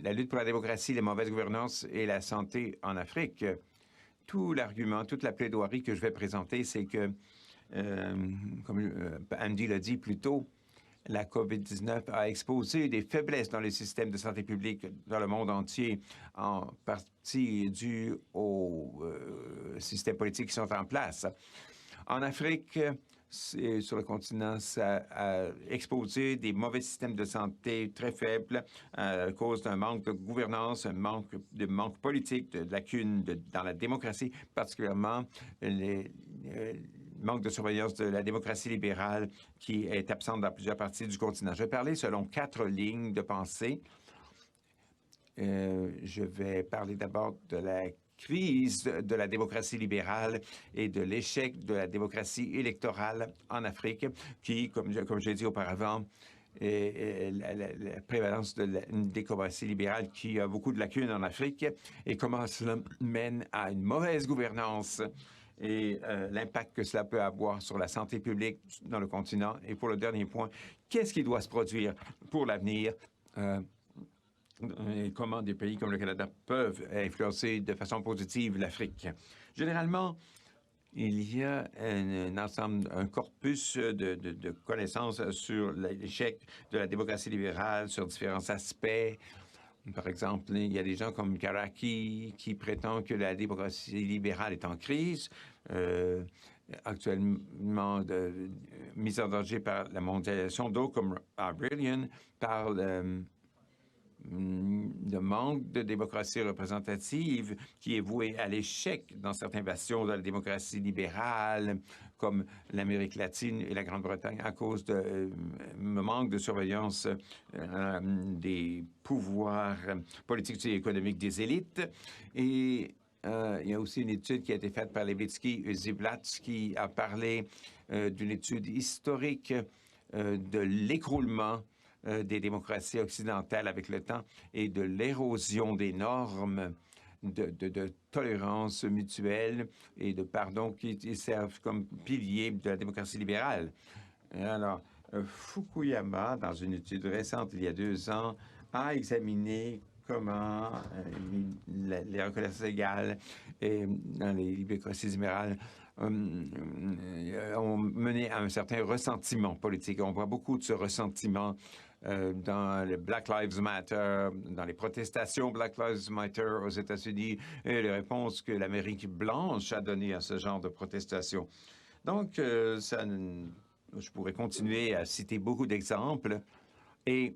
la lutte pour la démocratie, la mauvaise gouvernance et la santé en Afrique. Tout l'argument, toute la plaidoirie que je vais présenter, c'est que, comme Andy l'a dit plus tôt, la COVID-19 a exposé des faiblesses dans les systèmes de santé publique dans le monde entier, en partie dû aux systèmes politiques qui sont en place. En Afrique, sur le continent, ça a exposé des mauvais systèmes de santé très faibles à cause d'un manque de gouvernance, un manque politique, de lacunes dans la démocratie, particulièrement manque de surveillance de la démocratie libérale qui est absente dans plusieurs parties du continent. Je vais parler selon 4 lignes de pensée. Je vais parler d'abord de la crise de la démocratie libérale et de l'échec de la démocratie électorale en Afrique, qui, comme j'ai dit auparavant, est la prévalence de la démocratie libérale qui a beaucoup de lacunes en Afrique et comment cela mène à une mauvaise gouvernance et l'impact que cela peut avoir sur la santé publique dans le continent. Et pour le dernier point, qu'est-ce qui doit se produire pour l'avenir? Et comment des pays comme le Canada peuvent influencer de façon positive l'Afrique. Généralement, il y a un corpus de connaissances sur l'échec de la démocratie libérale, sur différents aspects. Par exemple, il y a des gens comme Karaki qui prétendent que la démocratie libérale est en crise, actuellement mise en danger par la mondialisation. D'autres, comme Brilliant, parlent de manque de démocratie représentative qui est voué à l'échec dans certaines bastions de la démocratie libérale, comme l'Amérique latine et la Grande-Bretagne, à cause de manque de surveillance des pouvoirs politiques et économiques des élites. Et il y a aussi une étude qui a été faite par Levitsky et Ziblatt qui a parlé d'une étude historique de l'écroulement des démocraties occidentales avec le temps et de l'érosion des normes de tolérance mutuelle et de pardon qui servent comme piliers de la démocratie libérale. Alors, Fukuyama, dans une étude récente il y a 2 ans, a examiné comment les reconnaissances égales et dans les démocraties libérales ont mené à un certain ressentiment politique. On voit beaucoup de ce ressentiment dans le Black Lives Matter, dans les protestations Black Lives Matter aux États-Unis et les réponses que l'Amérique blanche a données à ce genre de protestations. Donc, je pourrais continuer à citer beaucoup d'exemples et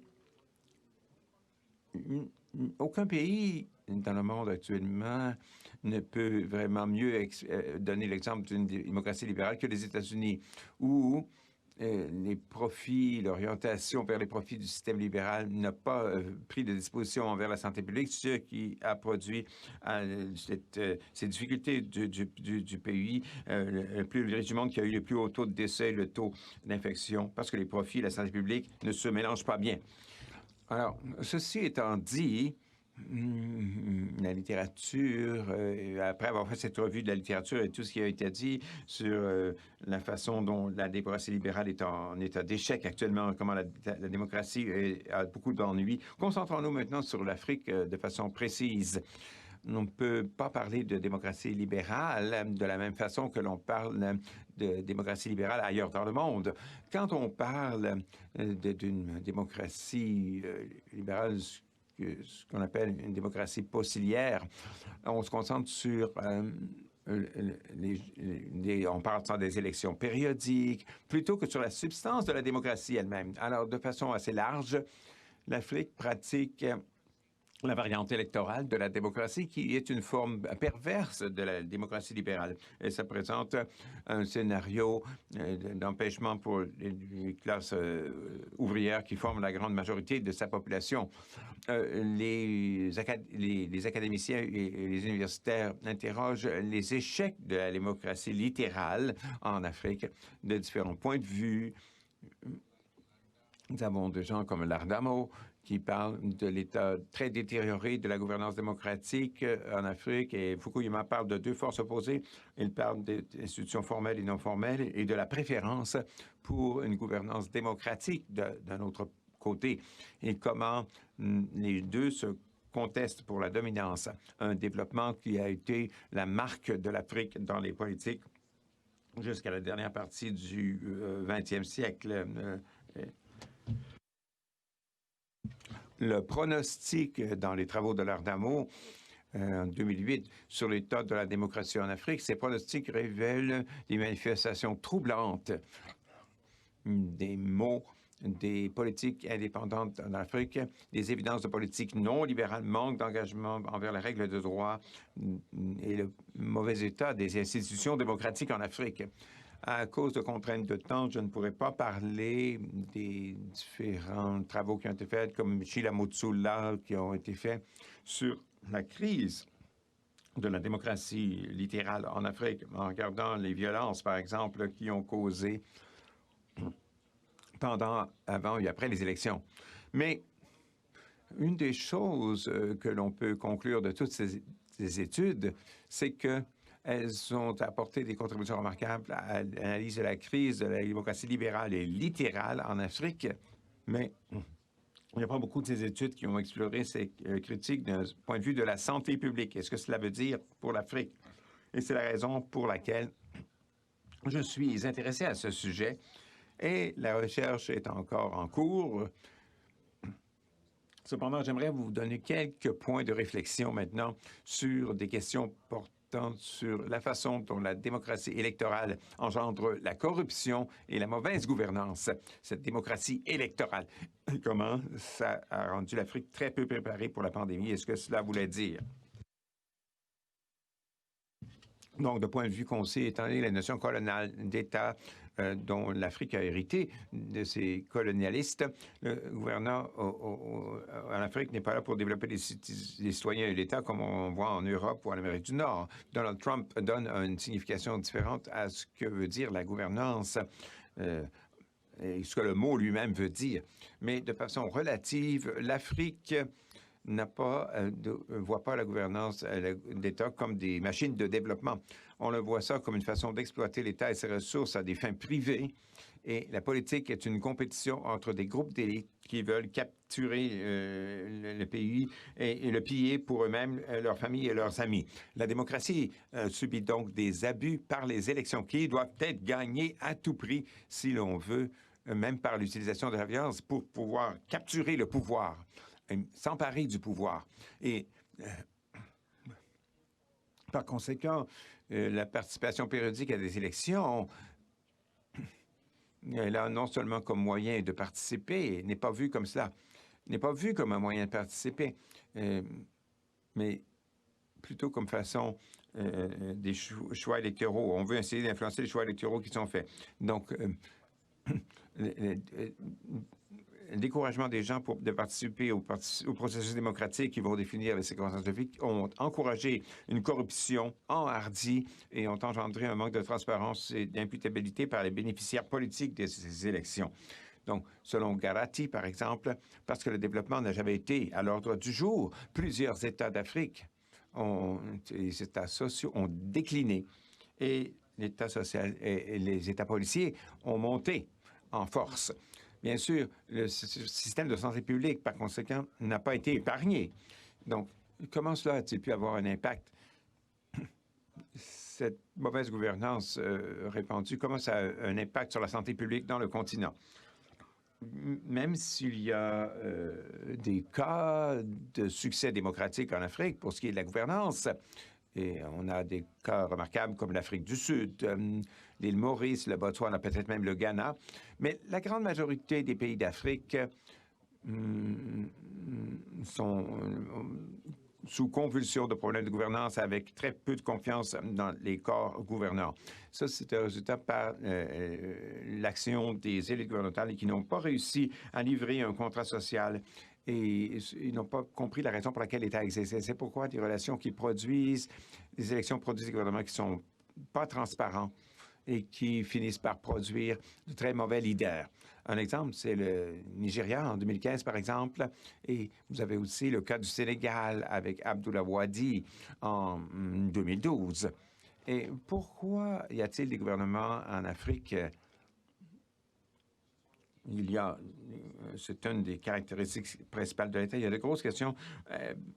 aucun pays dans le monde actuellement ne peut vraiment mieux donner l'exemple d'une démocratie libérale que les États-Unis, où les profits, l'orientation vers les profits du système libéral n'a pas pris de dispositions envers la santé publique, ce qui a produit ces difficultés du pays, le région du monde qui a eu le plus haut taux de décès, le taux d'infection, parce que les profits et la santé publique ne se mélangent pas bien. Alors, ceci étant dit, la littérature, après avoir fait cette revue de la littérature et tout ce qui a été dit sur la façon dont la démocratie libérale est en état d'échec actuellement, comment la démocratie a beaucoup d'ennuis, concentrons-nous maintenant sur l'Afrique de façon précise. On ne peut pas parler de démocratie libérale de la même façon que l'on parle de démocratie libérale ailleurs dans le monde. Quand on parle d'une démocratie libérale, ce qu'on appelle une démocratie possilière, on se concentre sur on parle des élections périodiques, plutôt que sur la substance de la démocratie elle-même. Alors, de façon assez large, l'Afrique pratique la variante électorale de la démocratie, qui est une forme perverse de la démocratie libérale. Et ça présente un scénario d'empêchement pour les classes ouvrières qui forment la grande majorité de sa population. Les académiciens et les universitaires interrogent les échecs de la démocratie littérale en Afrique de différents points de vue. Nous avons des gens comme Lardamo qui parle de l'état très détérioré de la gouvernance démocratique en Afrique, et Fukuyama parle de 2 forces opposées. Il parle d'institutions formelles et non formelles et de la préférence pour une gouvernance démocratique d'un autre côté, et comment les deux se contestent pour la dominance. Un développement qui a été la marque de l'Afrique dans les politiques jusqu'à la dernière partie du 20e siècle. Le pronostic dans les travaux de Lardamo en 2008 sur l'état de la démocratie en Afrique, ces pronostics révèlent des manifestations troublantes, des mots, des politiques indépendantes en Afrique, des évidences de politique non libérales, manque d'engagement envers les règles de droit et le mauvais état des institutions démocratiques en Afrique. À cause de contraintes de temps, je ne pourrais pas parler des différents travaux qui ont été faits, comme Sheila Motsoula, qui ont été faits sur la crise de la démocratie littérale en Afrique, en regardant les violences, par exemple, qui ont causé pendant, avant et après les élections. Mais une des choses que l'on peut conclure de toutes ces études, c'est qu'elles ont apporté des contributions remarquables à l'analyse de la crise de la démocratie libérale et littérale en Afrique, mais il n'y a pas beaucoup de ces études qui ont exploré ces critiques d'un point de vue de la santé publique. Est-ce que cela veut dire pour l'Afrique? Et c'est la raison pour laquelle je suis intéressé à ce sujet et la recherche est encore en cours. Cependant, j'aimerais vous donner quelques points de réflexion maintenant sur des questions portant sur la façon dont la démocratie électorale engendre la corruption et la mauvaise gouvernance. Cette démocratie électorale, comment ça a rendu l'Afrique très peu préparée pour la pandémie? Est-ce que cela voulait dire? Donc, de point de vue qu'on sait, étant donné la notion coloniale d'État dont l'Afrique a hérité de ses colonialistes, le gouverneur en Afrique n'est pas là pour développer les citoyens et l'État comme on voit en Europe ou en Amérique du Nord. Donald Trump donne une signification différente à ce que veut dire la gouvernance et ce que le mot lui-même veut dire. Mais de façon relative, l'Afrique voit pas la gouvernance d'État comme des machines de développement. On le voit ça comme une façon d'exploiter l'État et ses ressources à des fins privées. Et la politique est une compétition entre des groupes d'élite qui veulent capturer le pays et le piller pour eux-mêmes, leurs familles et leurs amis. La démocratie subit donc des abus par les élections qui doivent être gagnées à tout prix si l'on veut, même par l'utilisation de la violence, pour pouvoir capturer le pouvoir, s'emparer du pouvoir. Et par conséquent, la participation périodique à des élections, elle a non seulement comme moyen de participer, n'est pas vue comme cela, n'est pas vue comme un moyen de participer, mais plutôt comme façon des choix électoraux. On veut essayer d'influencer les choix électoraux qui sont faits. Donc, le découragement des gens de participer au processus démocratique qui vont définir les circonstances de vie ont encouragé une corruption enhardie et ont engendré un manque de transparence et d'imputabilité par les bénéficiaires politiques de ces élections. Donc, selon Garati, par exemple, parce que le développement n'a jamais été à l'ordre du jour, plusieurs États d'Afrique, les États sociaux ont décliné et l'État social et les États policiers ont monté en force. Bien sûr, le système de santé publique, par conséquent, n'a pas été épargné. Donc, comment cela a-t-il pu avoir un impact? Cette mauvaise gouvernance répandue, comment ça a un impact sur la santé publique dans le continent? Même s'il y a des cas de succès démocratique en Afrique pour ce qui est de la gouvernance, et on a des cas remarquables comme l'Afrique du Sud, l'île Maurice, le Botswana, peut-être même le Ghana. Mais la grande majorité des pays d'Afrique sont sous convulsion de problèmes de gouvernance avec très peu de confiance dans les corps gouvernants. Ça, c'est un résultat par l'action des élites gouvernementales qui n'ont pas réussi à livrer un contrat social et ils n'ont pas compris la raison pour laquelle l'État existe. C'est pourquoi des relations qui produisent, des élections produisent des gouvernements qui ne sont pas transparents et qui finissent par produire de très mauvais leaders. Un exemple, c'est le Nigeria en 2015, par exemple, et vous avez aussi le cas du Sénégal avec Abdoulaye Wade en 2012. Et pourquoi y a-t-il des gouvernements en Afrique? C'est une des caractéristiques principales de l'État. Il y a de grosses questions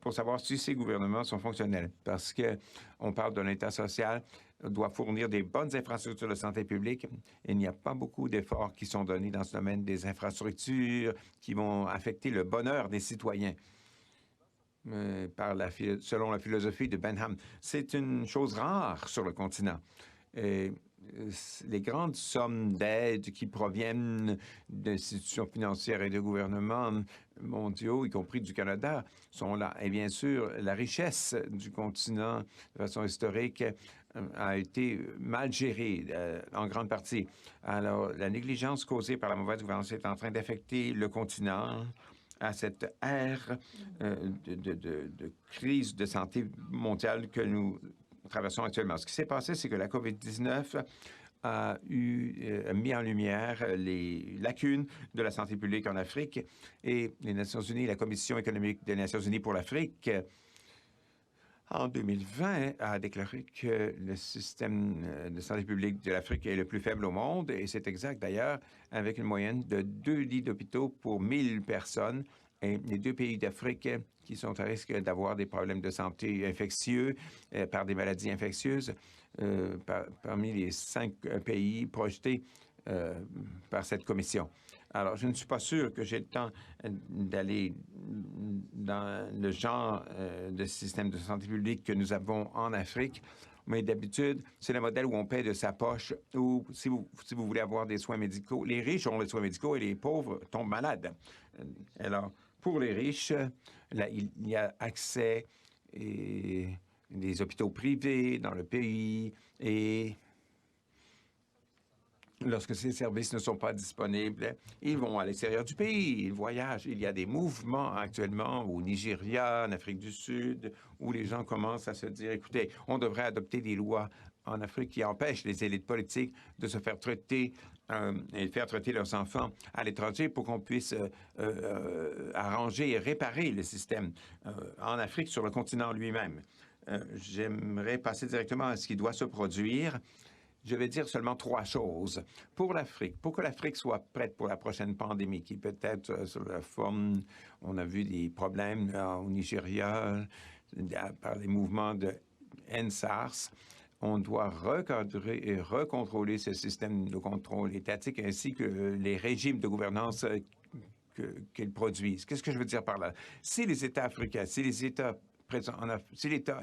pour savoir si ces gouvernements sont fonctionnels, parce qu'on parle d'un État social, doit fournir des bonnes infrastructures de santé publique. Il n'y a pas beaucoup d'efforts qui sont donnés dans ce domaine des infrastructures qui vont affecter le bonheur des citoyens. Selon la philosophie de Benham, c'est une chose rare sur le continent. Les grandes sommes d'aide qui proviennent d'institutions financières et de gouvernements mondiaux, y compris du Canada, sont là. Et bien sûr, la richesse du continent, de façon historique, a été mal gérée en grande partie. Alors, la négligence causée par la mauvaise gouvernance est en train d'affecter le continent à cette ère de crise de santé mondiale que nous traversons actuellement. Ce qui s'est passé, c'est que la COVID-19 a mis en lumière les lacunes de la santé publique en Afrique et les Nations unies, la Commission économique des Nations unies pour l'Afrique, en 2020, a déclaré que le système de santé publique de l'Afrique est le plus faible au monde, et c'est exact d'ailleurs, avec une moyenne de 2 lits d'hôpitaux pour 1000 personnes. Et les 2 pays d'Afrique qui sont à risque d'avoir des problèmes de santé infectieux par des maladies infectieuses, parmi les 5 pays projetés par cette commission. Alors, je ne suis pas sûr que j'ai le temps d'aller dans le genre de système de santé publique que nous avons en Afrique, mais d'habitude, c'est le modèle où on paie de sa poche, où si vous voulez avoir des soins médicaux, les riches ont les soins médicaux et les pauvres tombent malades. Alors, pour les riches, là, il y a accès à des hôpitaux privés dans le pays et lorsque ces services ne sont pas disponibles, ils vont à l'extérieur du pays, ils voyagent. Il y a des mouvements actuellement au Nigeria, en Afrique du Sud, où les gens commencent à se dire, écoutez, on devrait adopter des lois en Afrique qui empêchent les élites politiques de se faire traiter et faire traiter leurs enfants à l'étranger pour qu'on puisse arranger et réparer le système en Afrique, sur le continent lui-même. J'aimerais passer directement à ce qui doit se produire. Je vais dire seulement 3 choses. Pour l'Afrique, pour que l'Afrique soit prête pour la prochaine pandémie, qui peut être sur la forme, on a vu des problèmes au Nigeria par les mouvements de NSARS, on doit recadrer et recontrôler ce système de contrôle étatique ainsi que les régimes de gouvernance qu'ils produisent. Qu'est-ce que je veux dire par là? Si les États africains, si l'État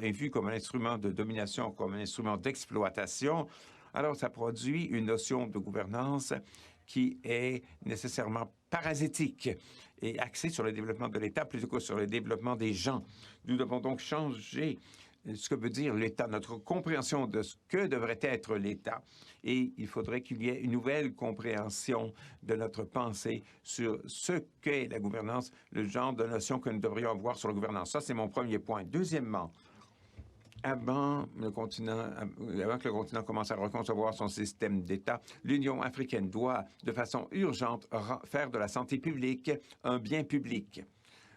est vu comme un instrument de domination, comme un instrument d'exploitation, alors ça produit une notion de gouvernance qui est nécessairement parasitique et axée sur le développement de l'État plutôt que sur le développement des gens. Nous devons donc changer ce que veut dire l'État, notre compréhension de ce que devrait être l'État. Et il faudrait qu'il y ait une nouvelle compréhension de notre pensée sur ce qu'est la gouvernance, le genre de notion que nous devrions avoir sur la gouvernance. Ça, c'est mon premier point. Deuxièmement, avant que le continent commence à reconcevoir son système d'État, l'Union africaine doit, de façon urgente, faire de la santé publique un bien public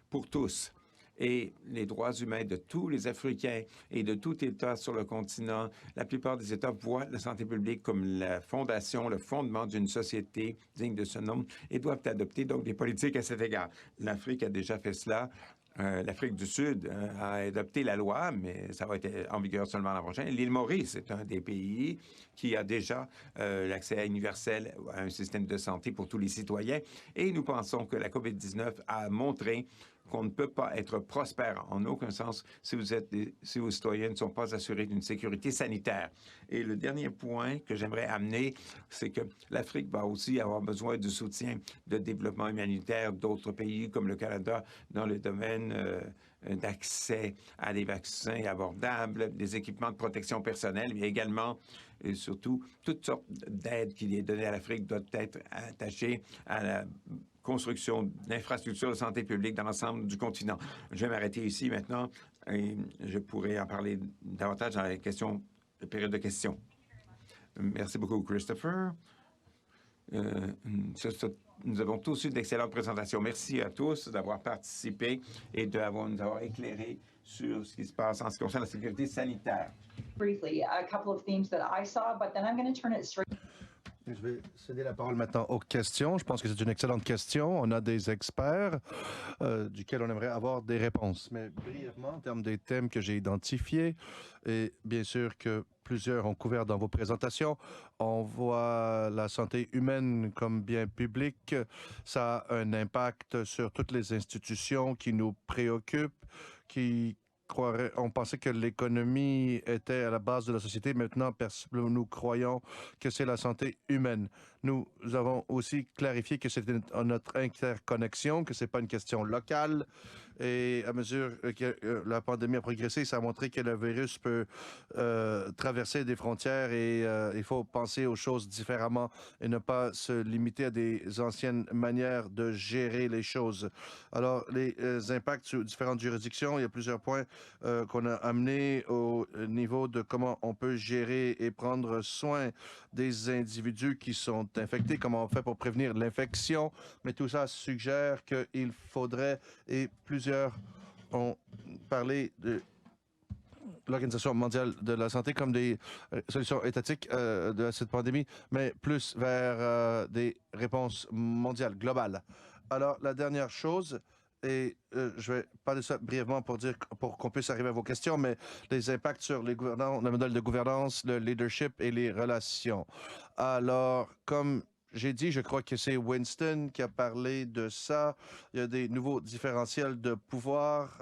pour tous. Et les droits humains de tous les Africains et de tout État sur le continent, la plupart des États voient la santé publique comme la fondation, le fondement d'une société digne de ce nom et doivent adopter donc des politiques à cet égard. L'Afrique a déjà fait cela. L'Afrique du Sud a adopté la loi, mais ça va être en vigueur seulement l'an prochain. L'île Maurice est un des pays qui a déjà l'accès universel à un système de santé pour tous les citoyens. Et nous pensons que la COVID-19 a montré qu'on ne peut pas être prospère en aucun sens si vos citoyens ne sont pas assurés d'une sécurité sanitaire. Et le dernier point que j'aimerais amener, c'est que l'Afrique va aussi avoir besoin du soutien de développement humanitaire d'autres pays comme le Canada dans le domaine d'accès à des vaccins abordables, des équipements de protection personnelle, mais également et surtout toutes sortes d'aides qui est donnée à l'Afrique doivent être attachées à la construction d'infrastructures de santé publique dans l'ensemble du continent. Je vais m'arrêter ici maintenant et je pourrai en parler davantage dans la période de questions. Merci beaucoup, Christopher. Nous avons tous eu d'excellentes présentations. Merci à tous d'avoir participé et nous avoir éclairé sur ce qui se passe en ce qui concerne la sécurité sanitaire. Briefly, a couple of themes that I saw, but then I'm going to turn it straight. Je vais céder la parole maintenant aux questions. Je pense que c'est une excellente question. On a des experts duquel on aimerait avoir des réponses. Mais brièvement, en termes des thèmes que j'ai identifiés, et bien sûr que plusieurs ont couvert dans vos présentations, on voit la santé humaine comme bien public. Ça a un impact sur toutes les institutions qui nous préoccupent, on pensait que l'économie était à la base de la société. Maintenant, nous croyons que c'est la santé humaine. Nous avons aussi clarifié que c'était notre interconnexion, que ce n'est pas une question locale, Et à mesure que la pandémie a progressé, ça a montré que le virus peut traverser des frontières et il faut penser aux choses différemment et ne pas se limiter à des anciennes manières de gérer les choses. Alors, les impacts sur différentes juridictions, il y a plusieurs points qu'on a amenés au niveau de comment on peut gérer et prendre soin des individus qui sont infectés, comment on fait pour prévenir l'infection, mais tout ça suggère qu'il faudrait, et plusieurs ont parlé de l'Organisation mondiale de la santé comme des solutions étatiques de cette pandémie, mais plus vers des réponses mondiales, globales. Alors, la dernière chose, et je vais parler de ça brièvement pour qu'on puisse arriver à vos questions, mais les impacts sur les gouvernants, le modèle de gouvernance, le leadership et les relations. Alors, comme j'ai dit, je crois que c'est Winston qui a parlé de ça. Il y a des nouveaux différentiels de pouvoir,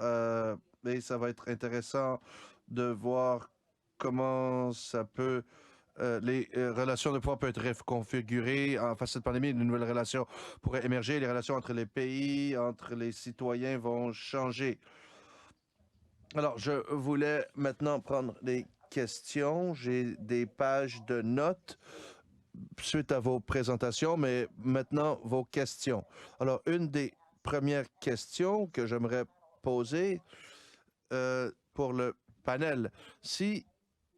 et ça va être intéressant de voir comment ça peut les relations de pouvoir peuvent être reconfigurées en face de cette pandémie. De nouvelles relations pourraient émerger. Les relations entre les pays, entre les citoyens vont changer. Alors, je voulais maintenant prendre les questions. J'ai des pages de notes suite à vos présentations, mais maintenant vos questions. Alors, une des premières questions que j'aimerais poser pour le panel, si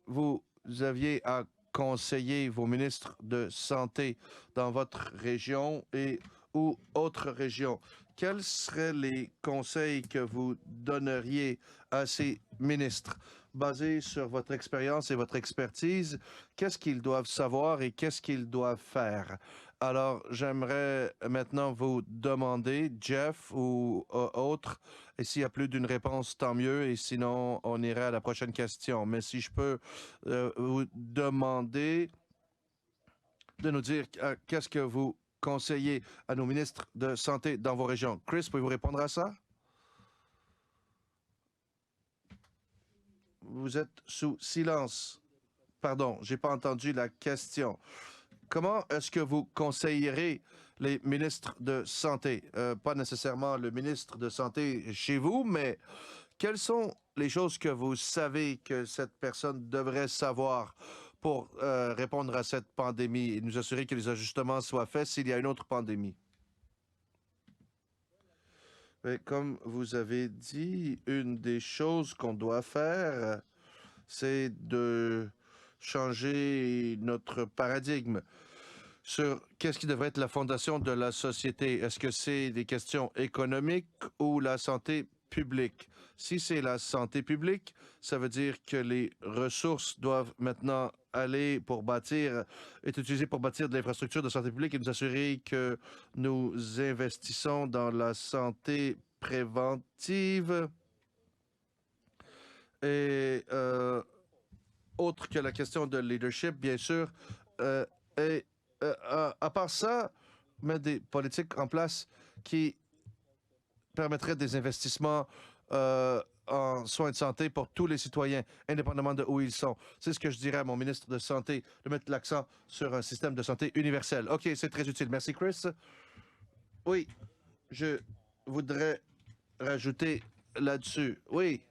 vous aviez à conseiller vos ministres de santé dans votre région et ou autre région, quels seraient les conseils que vous donneriez à ces ministres basés sur votre expérience et votre expertise? Qu'est-ce qu'ils doivent savoir et qu'est-ce qu'ils doivent faire? Alors, j'aimerais maintenant vous demander, Jeff ou autre, et s'il y a plus d'une réponse, tant mieux, et sinon, on irait à la prochaine question. Mais si je peux vous demander de nous dire qu'est-ce que vous conseillez à nos ministres de santé dans vos régions. Chris, pouvez-vous répondre à ça? Vous êtes sous silence. Pardon, j'ai pas entendu la question. Comment est-ce que vous conseillerez les ministres de santé? Pas nécessairement le ministre de santé chez vous, mais quelles sont les choses que vous savez que cette personne devrait savoir pour répondre à cette pandémie et nous assurer que les ajustements soient faits s'il y a une autre pandémie? Mais comme vous avez dit, une des choses qu'on doit faire, c'est de changer notre paradigme sur qu'est-ce qui devrait être la fondation de la société. Est-ce que c'est des questions économiques ou la santé publique? Si c'est la santé publique, ça veut dire que les ressources doivent maintenant aller pour bâtir, être utilisées pour bâtir de l'infrastructure de santé publique et nous assurer que nous investissons dans la santé préventive. Et autre que la question de leadership, bien sûr, et à part ça, mettre des politiques en place qui permettraient des investissements en soins de santé pour tous les citoyens, indépendamment de où ils sont. C'est ce que je dirais à mon ministre de Santé, de mettre l'accent sur un système de santé universel. OK, c'est très utile. Merci, Chris. Oui, je voudrais rajouter là-dessus. Oui.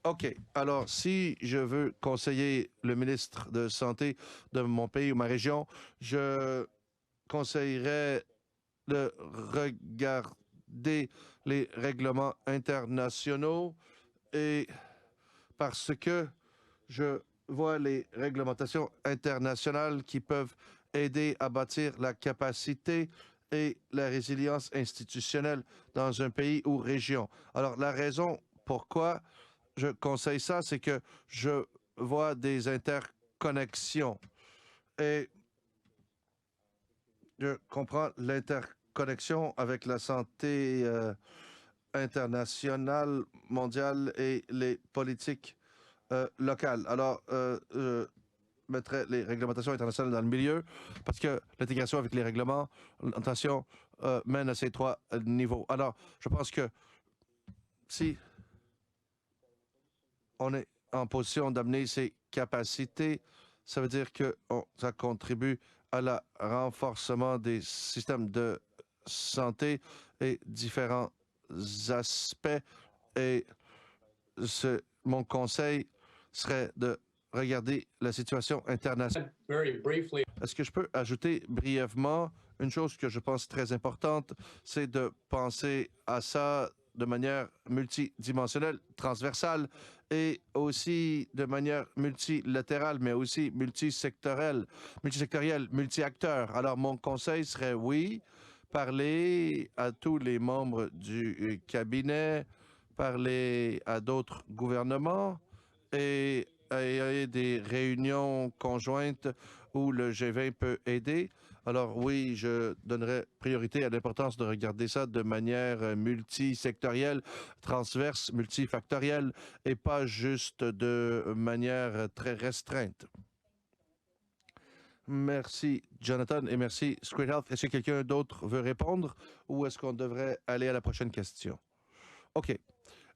OK. Alors, si je veux conseiller le ministre de Santé de mon pays ou ma région, je conseillerais de regarder les règlements internationaux et parce que je vois les réglementations internationales qui peuvent aider à bâtir la capacité et la résilience institutionnelle dans un pays ou région. Alors, la raison pourquoi je conseille ça, c'est que je vois des interconnexions et je comprends l'interconnexion avec la santé internationale, mondiale et les politiques locales. Alors, je mettrais les réglementations internationales dans le milieu parce que l'intégration avec les réglementations mène à ces trois niveaux. Alors, je pense que si on est en position d'amener ces capacités, ça veut dire que ça contribue à la renforcement des systèmes de santé et différents aspects et mon conseil serait de regarder la situation internationale. Est-ce que je peux ajouter brièvement une chose que je pense très importante, c'est de penser à ça de manière multidimensionnelle, transversale et aussi de manière multilatérale, mais aussi multisectorielle, multi-acteurs. Alors, mon conseil serait, oui, parler à tous les membres du cabinet, parler à d'autres gouvernements et des réunions conjointes où le G20 peut aider. Alors oui, je donnerais priorité à l'importance de regarder ça de manière multisectorielle, transverse, multifactorielle et pas juste de manière très restreinte. Merci, Jonathan, et merci, Squid Health. Est-ce que quelqu'un d'autre veut répondre ou est-ce qu'on devrait aller à la prochaine question? OK.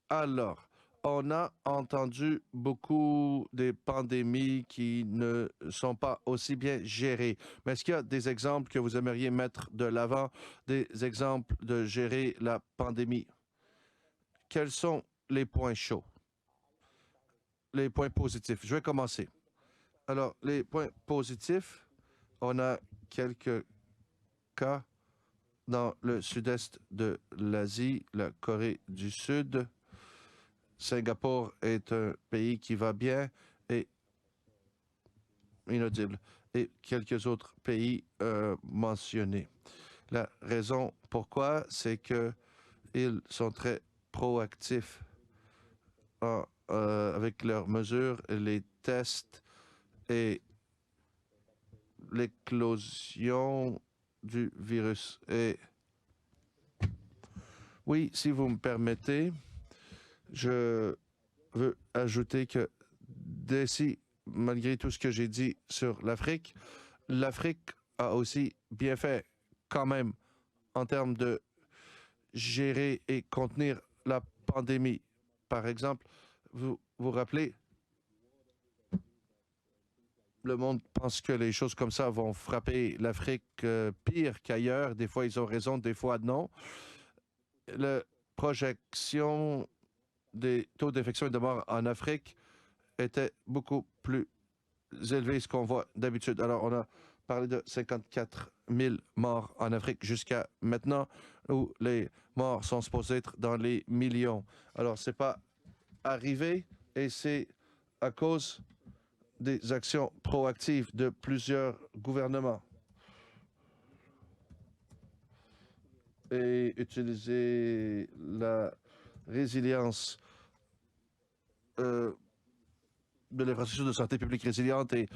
Alors, on a entendu beaucoup des pandémies qui ne sont pas aussi bien gérées. Mais est-ce qu'il y a des exemples que vous aimeriez mettre de l'avant, des exemples de gérer la pandémie? Quels sont les points chauds? Les points positifs. Je vais commencer. Alors, les points positifs, on a quelques cas dans le sud-est de l'Asie, la Corée du Sud. Singapour est un pays qui va bien et inaudible. Et quelques autres pays mentionnés. La raison pourquoi, c'est qu'ils sont très proactifs avec leurs mesures, les tests et l'éclosion du virus. Et oui, si vous me permettez, je veux ajouter que d'ici, malgré tout ce que j'ai dit sur l'Afrique, l'Afrique a aussi bien fait quand même en termes de gérer et contenir la pandémie. Par exemple, vous vous rappelez, le monde pense que les choses comme ça vont frapper l'Afrique pire qu'ailleurs. Des fois, ils ont raison, des fois, non. La projection des taux d'infection et de mort en Afrique était beaucoup plus élevé que ce qu'on voit d'habitude. Alors, on a parlé de 54 000 morts en Afrique jusqu'à maintenant, où les morts sont supposés être dans les millions. Alors, ce n'est pas arrivé et c'est à cause des actions proactives de plusieurs gouvernements. Et utiliser la résilience de l'infrastructure de santé publique résiliente et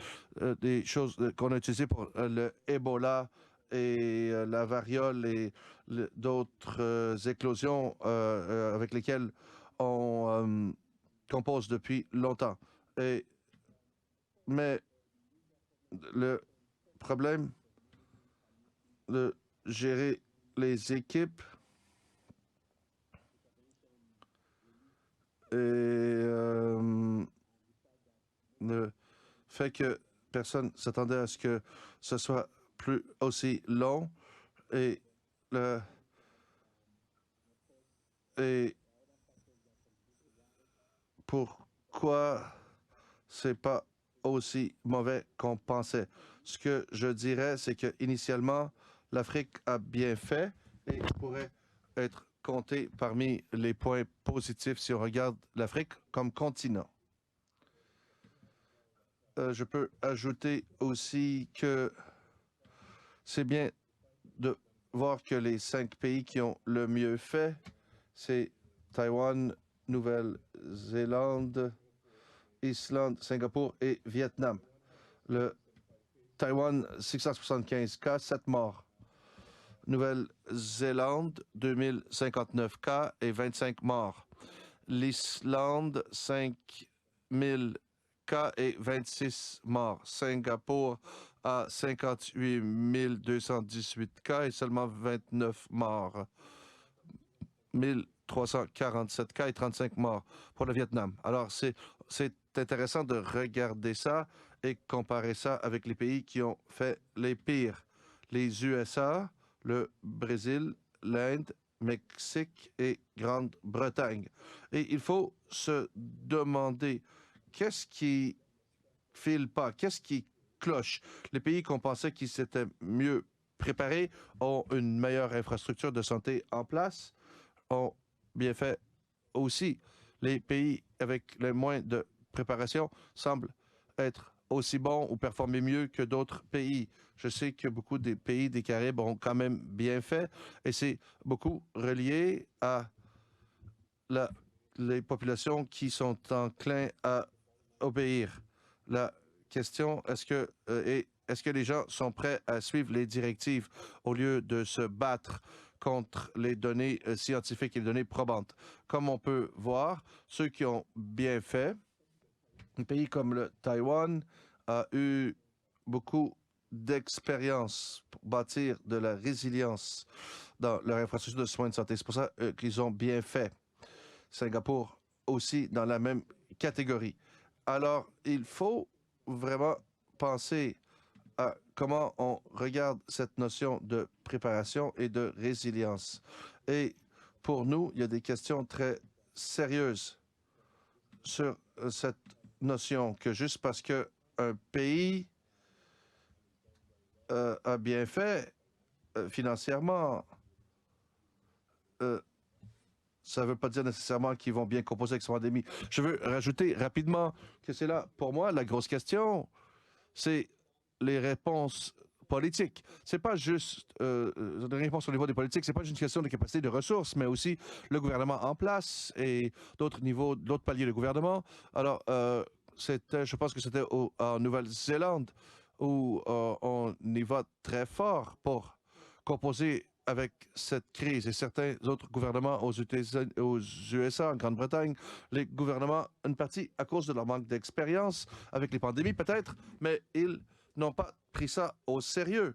des choses qu'on a utilisées pour le Ebola et la variole et d'autres éclosions avec lesquelles on compose depuis longtemps. Mais le problème de gérer les équipes et le fait que personne s'attendait à ce que ce soit plus aussi long et pourquoi c'est pas aussi mauvais qu'on pensait. Ce que je dirais, c'est que initialement, l'Afrique a bien fait et pourrait être comptée parmi les points positifs si on regarde l'Afrique comme continent. Je peux ajouter aussi que c'est bien de voir que les 5 pays qui ont le mieux fait, c'est Taïwan, Nouvelle-Zélande, Islande, Singapour et Vietnam. Le Taïwan, 675 cas, 7 morts. Nouvelle-Zélande, 2059 cas et 25 morts. L'Islande, 5000 cas et 26 morts. Singapour a 58 218 cas et seulement 29 morts. 1347 cas et 35 morts pour le Vietnam. Alors, c'est intéressant de regarder ça et comparer ça avec les pays qui ont fait les pires. Les USA, le Brésil, l'Inde, Mexique et Grande-Bretagne. Et il faut se demander qu'est-ce qui file pas, qu'est-ce qui cloche. Les pays qu'on pensait qu'ils s'étaient mieux préparés ont une meilleure infrastructure de santé en place, ont bien fait aussi. Les pays avec le moins de préparation semblent être aussi bons ou performer mieux que d'autres pays. Je sais que beaucoup des pays des Caraïbes ont quand même bien fait et c'est beaucoup relié à les populations qui sont enclins à obéir. La question, est-ce que les gens sont prêts à suivre les directives au lieu de se battre contre les données scientifiques et les données probantes? Comme on peut voir, ceux qui ont bien fait, un pays comme le Taïwan a eu beaucoup d'expérience pour bâtir de la résilience dans leur infrastructure de soins de santé. C'est pour ça qu'ils ont bien fait. Singapour aussi dans la même catégorie. Alors, il faut vraiment penser à comment on regarde cette notion de préparation et de résilience. Et pour nous, il y a des questions très sérieuses sur cette notion que juste parce qu'un pays a bien fait financièrement, ça ne veut pas dire nécessairement qu'ils vont bien composer avec cette pandémie. Je veux rajouter rapidement que c'est là, pour moi, la grosse question, c'est les réponses politiques. C'est pas juste des réponses au niveau des politiques, c'est pas juste une question de capacité de ressources, mais aussi le gouvernement en place et d'autres niveaux, d'autres paliers de gouvernement. Alors, je pense que c'était en Nouvelle-Zélande où on y va très fort pour composer avec cette crise et certains autres gouvernements aux USA, en Grande-Bretagne, les gouvernements, une partie à cause de leur manque d'expérience avec les pandémies peut-être, mais ils n'ont pas pris ça au sérieux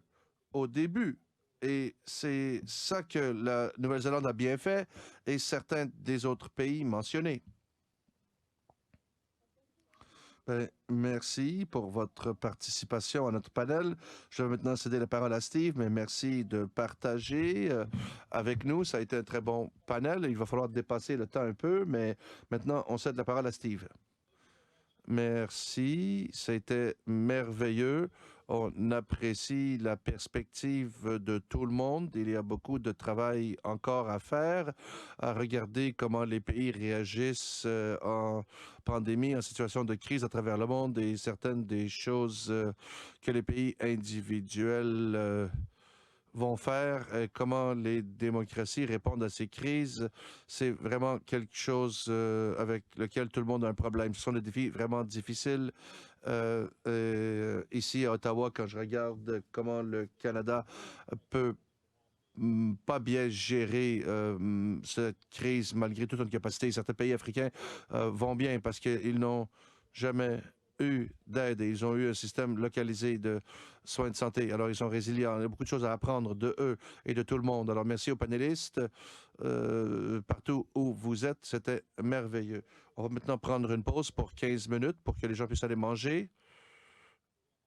au début. Et c'est ça que la Nouvelle-Zélande a bien fait et certains des autres pays mentionnés. Merci pour votre participation à notre panel. Je vais maintenant céder la parole à Steve, mais merci de partager avec nous. Ça a été un très bon panel. Il va falloir dépasser le temps un peu, mais maintenant, on cède la parole à Steve. Merci, c'était merveilleux. On apprécie la perspective de tout le monde. Il y a beaucoup de travail encore à faire, à regarder comment les pays réagissent en pandémie, en situation de crise à travers le monde et certaines des choses que les pays individuels vont faire, comment les démocraties répondent à ces crises. C'est vraiment quelque chose avec lequel tout le monde a un problème. Ce sont des défis vraiment difficiles. Ici à Ottawa, quand je regarde comment le Canada peut pas bien gérer cette crise malgré toute notre capacité. Certains pays africains vont bien parce qu'ils n'ont jamais eu d'aide et ils ont eu un système localisé de soins de santé. Alors, ils sont résilients. Il y a beaucoup de choses à apprendre de eux et de tout le monde. Alors, merci aux panélistes partout où vous êtes. C'était merveilleux. On va maintenant prendre une pause pour 15 minutes pour que les gens puissent aller manger.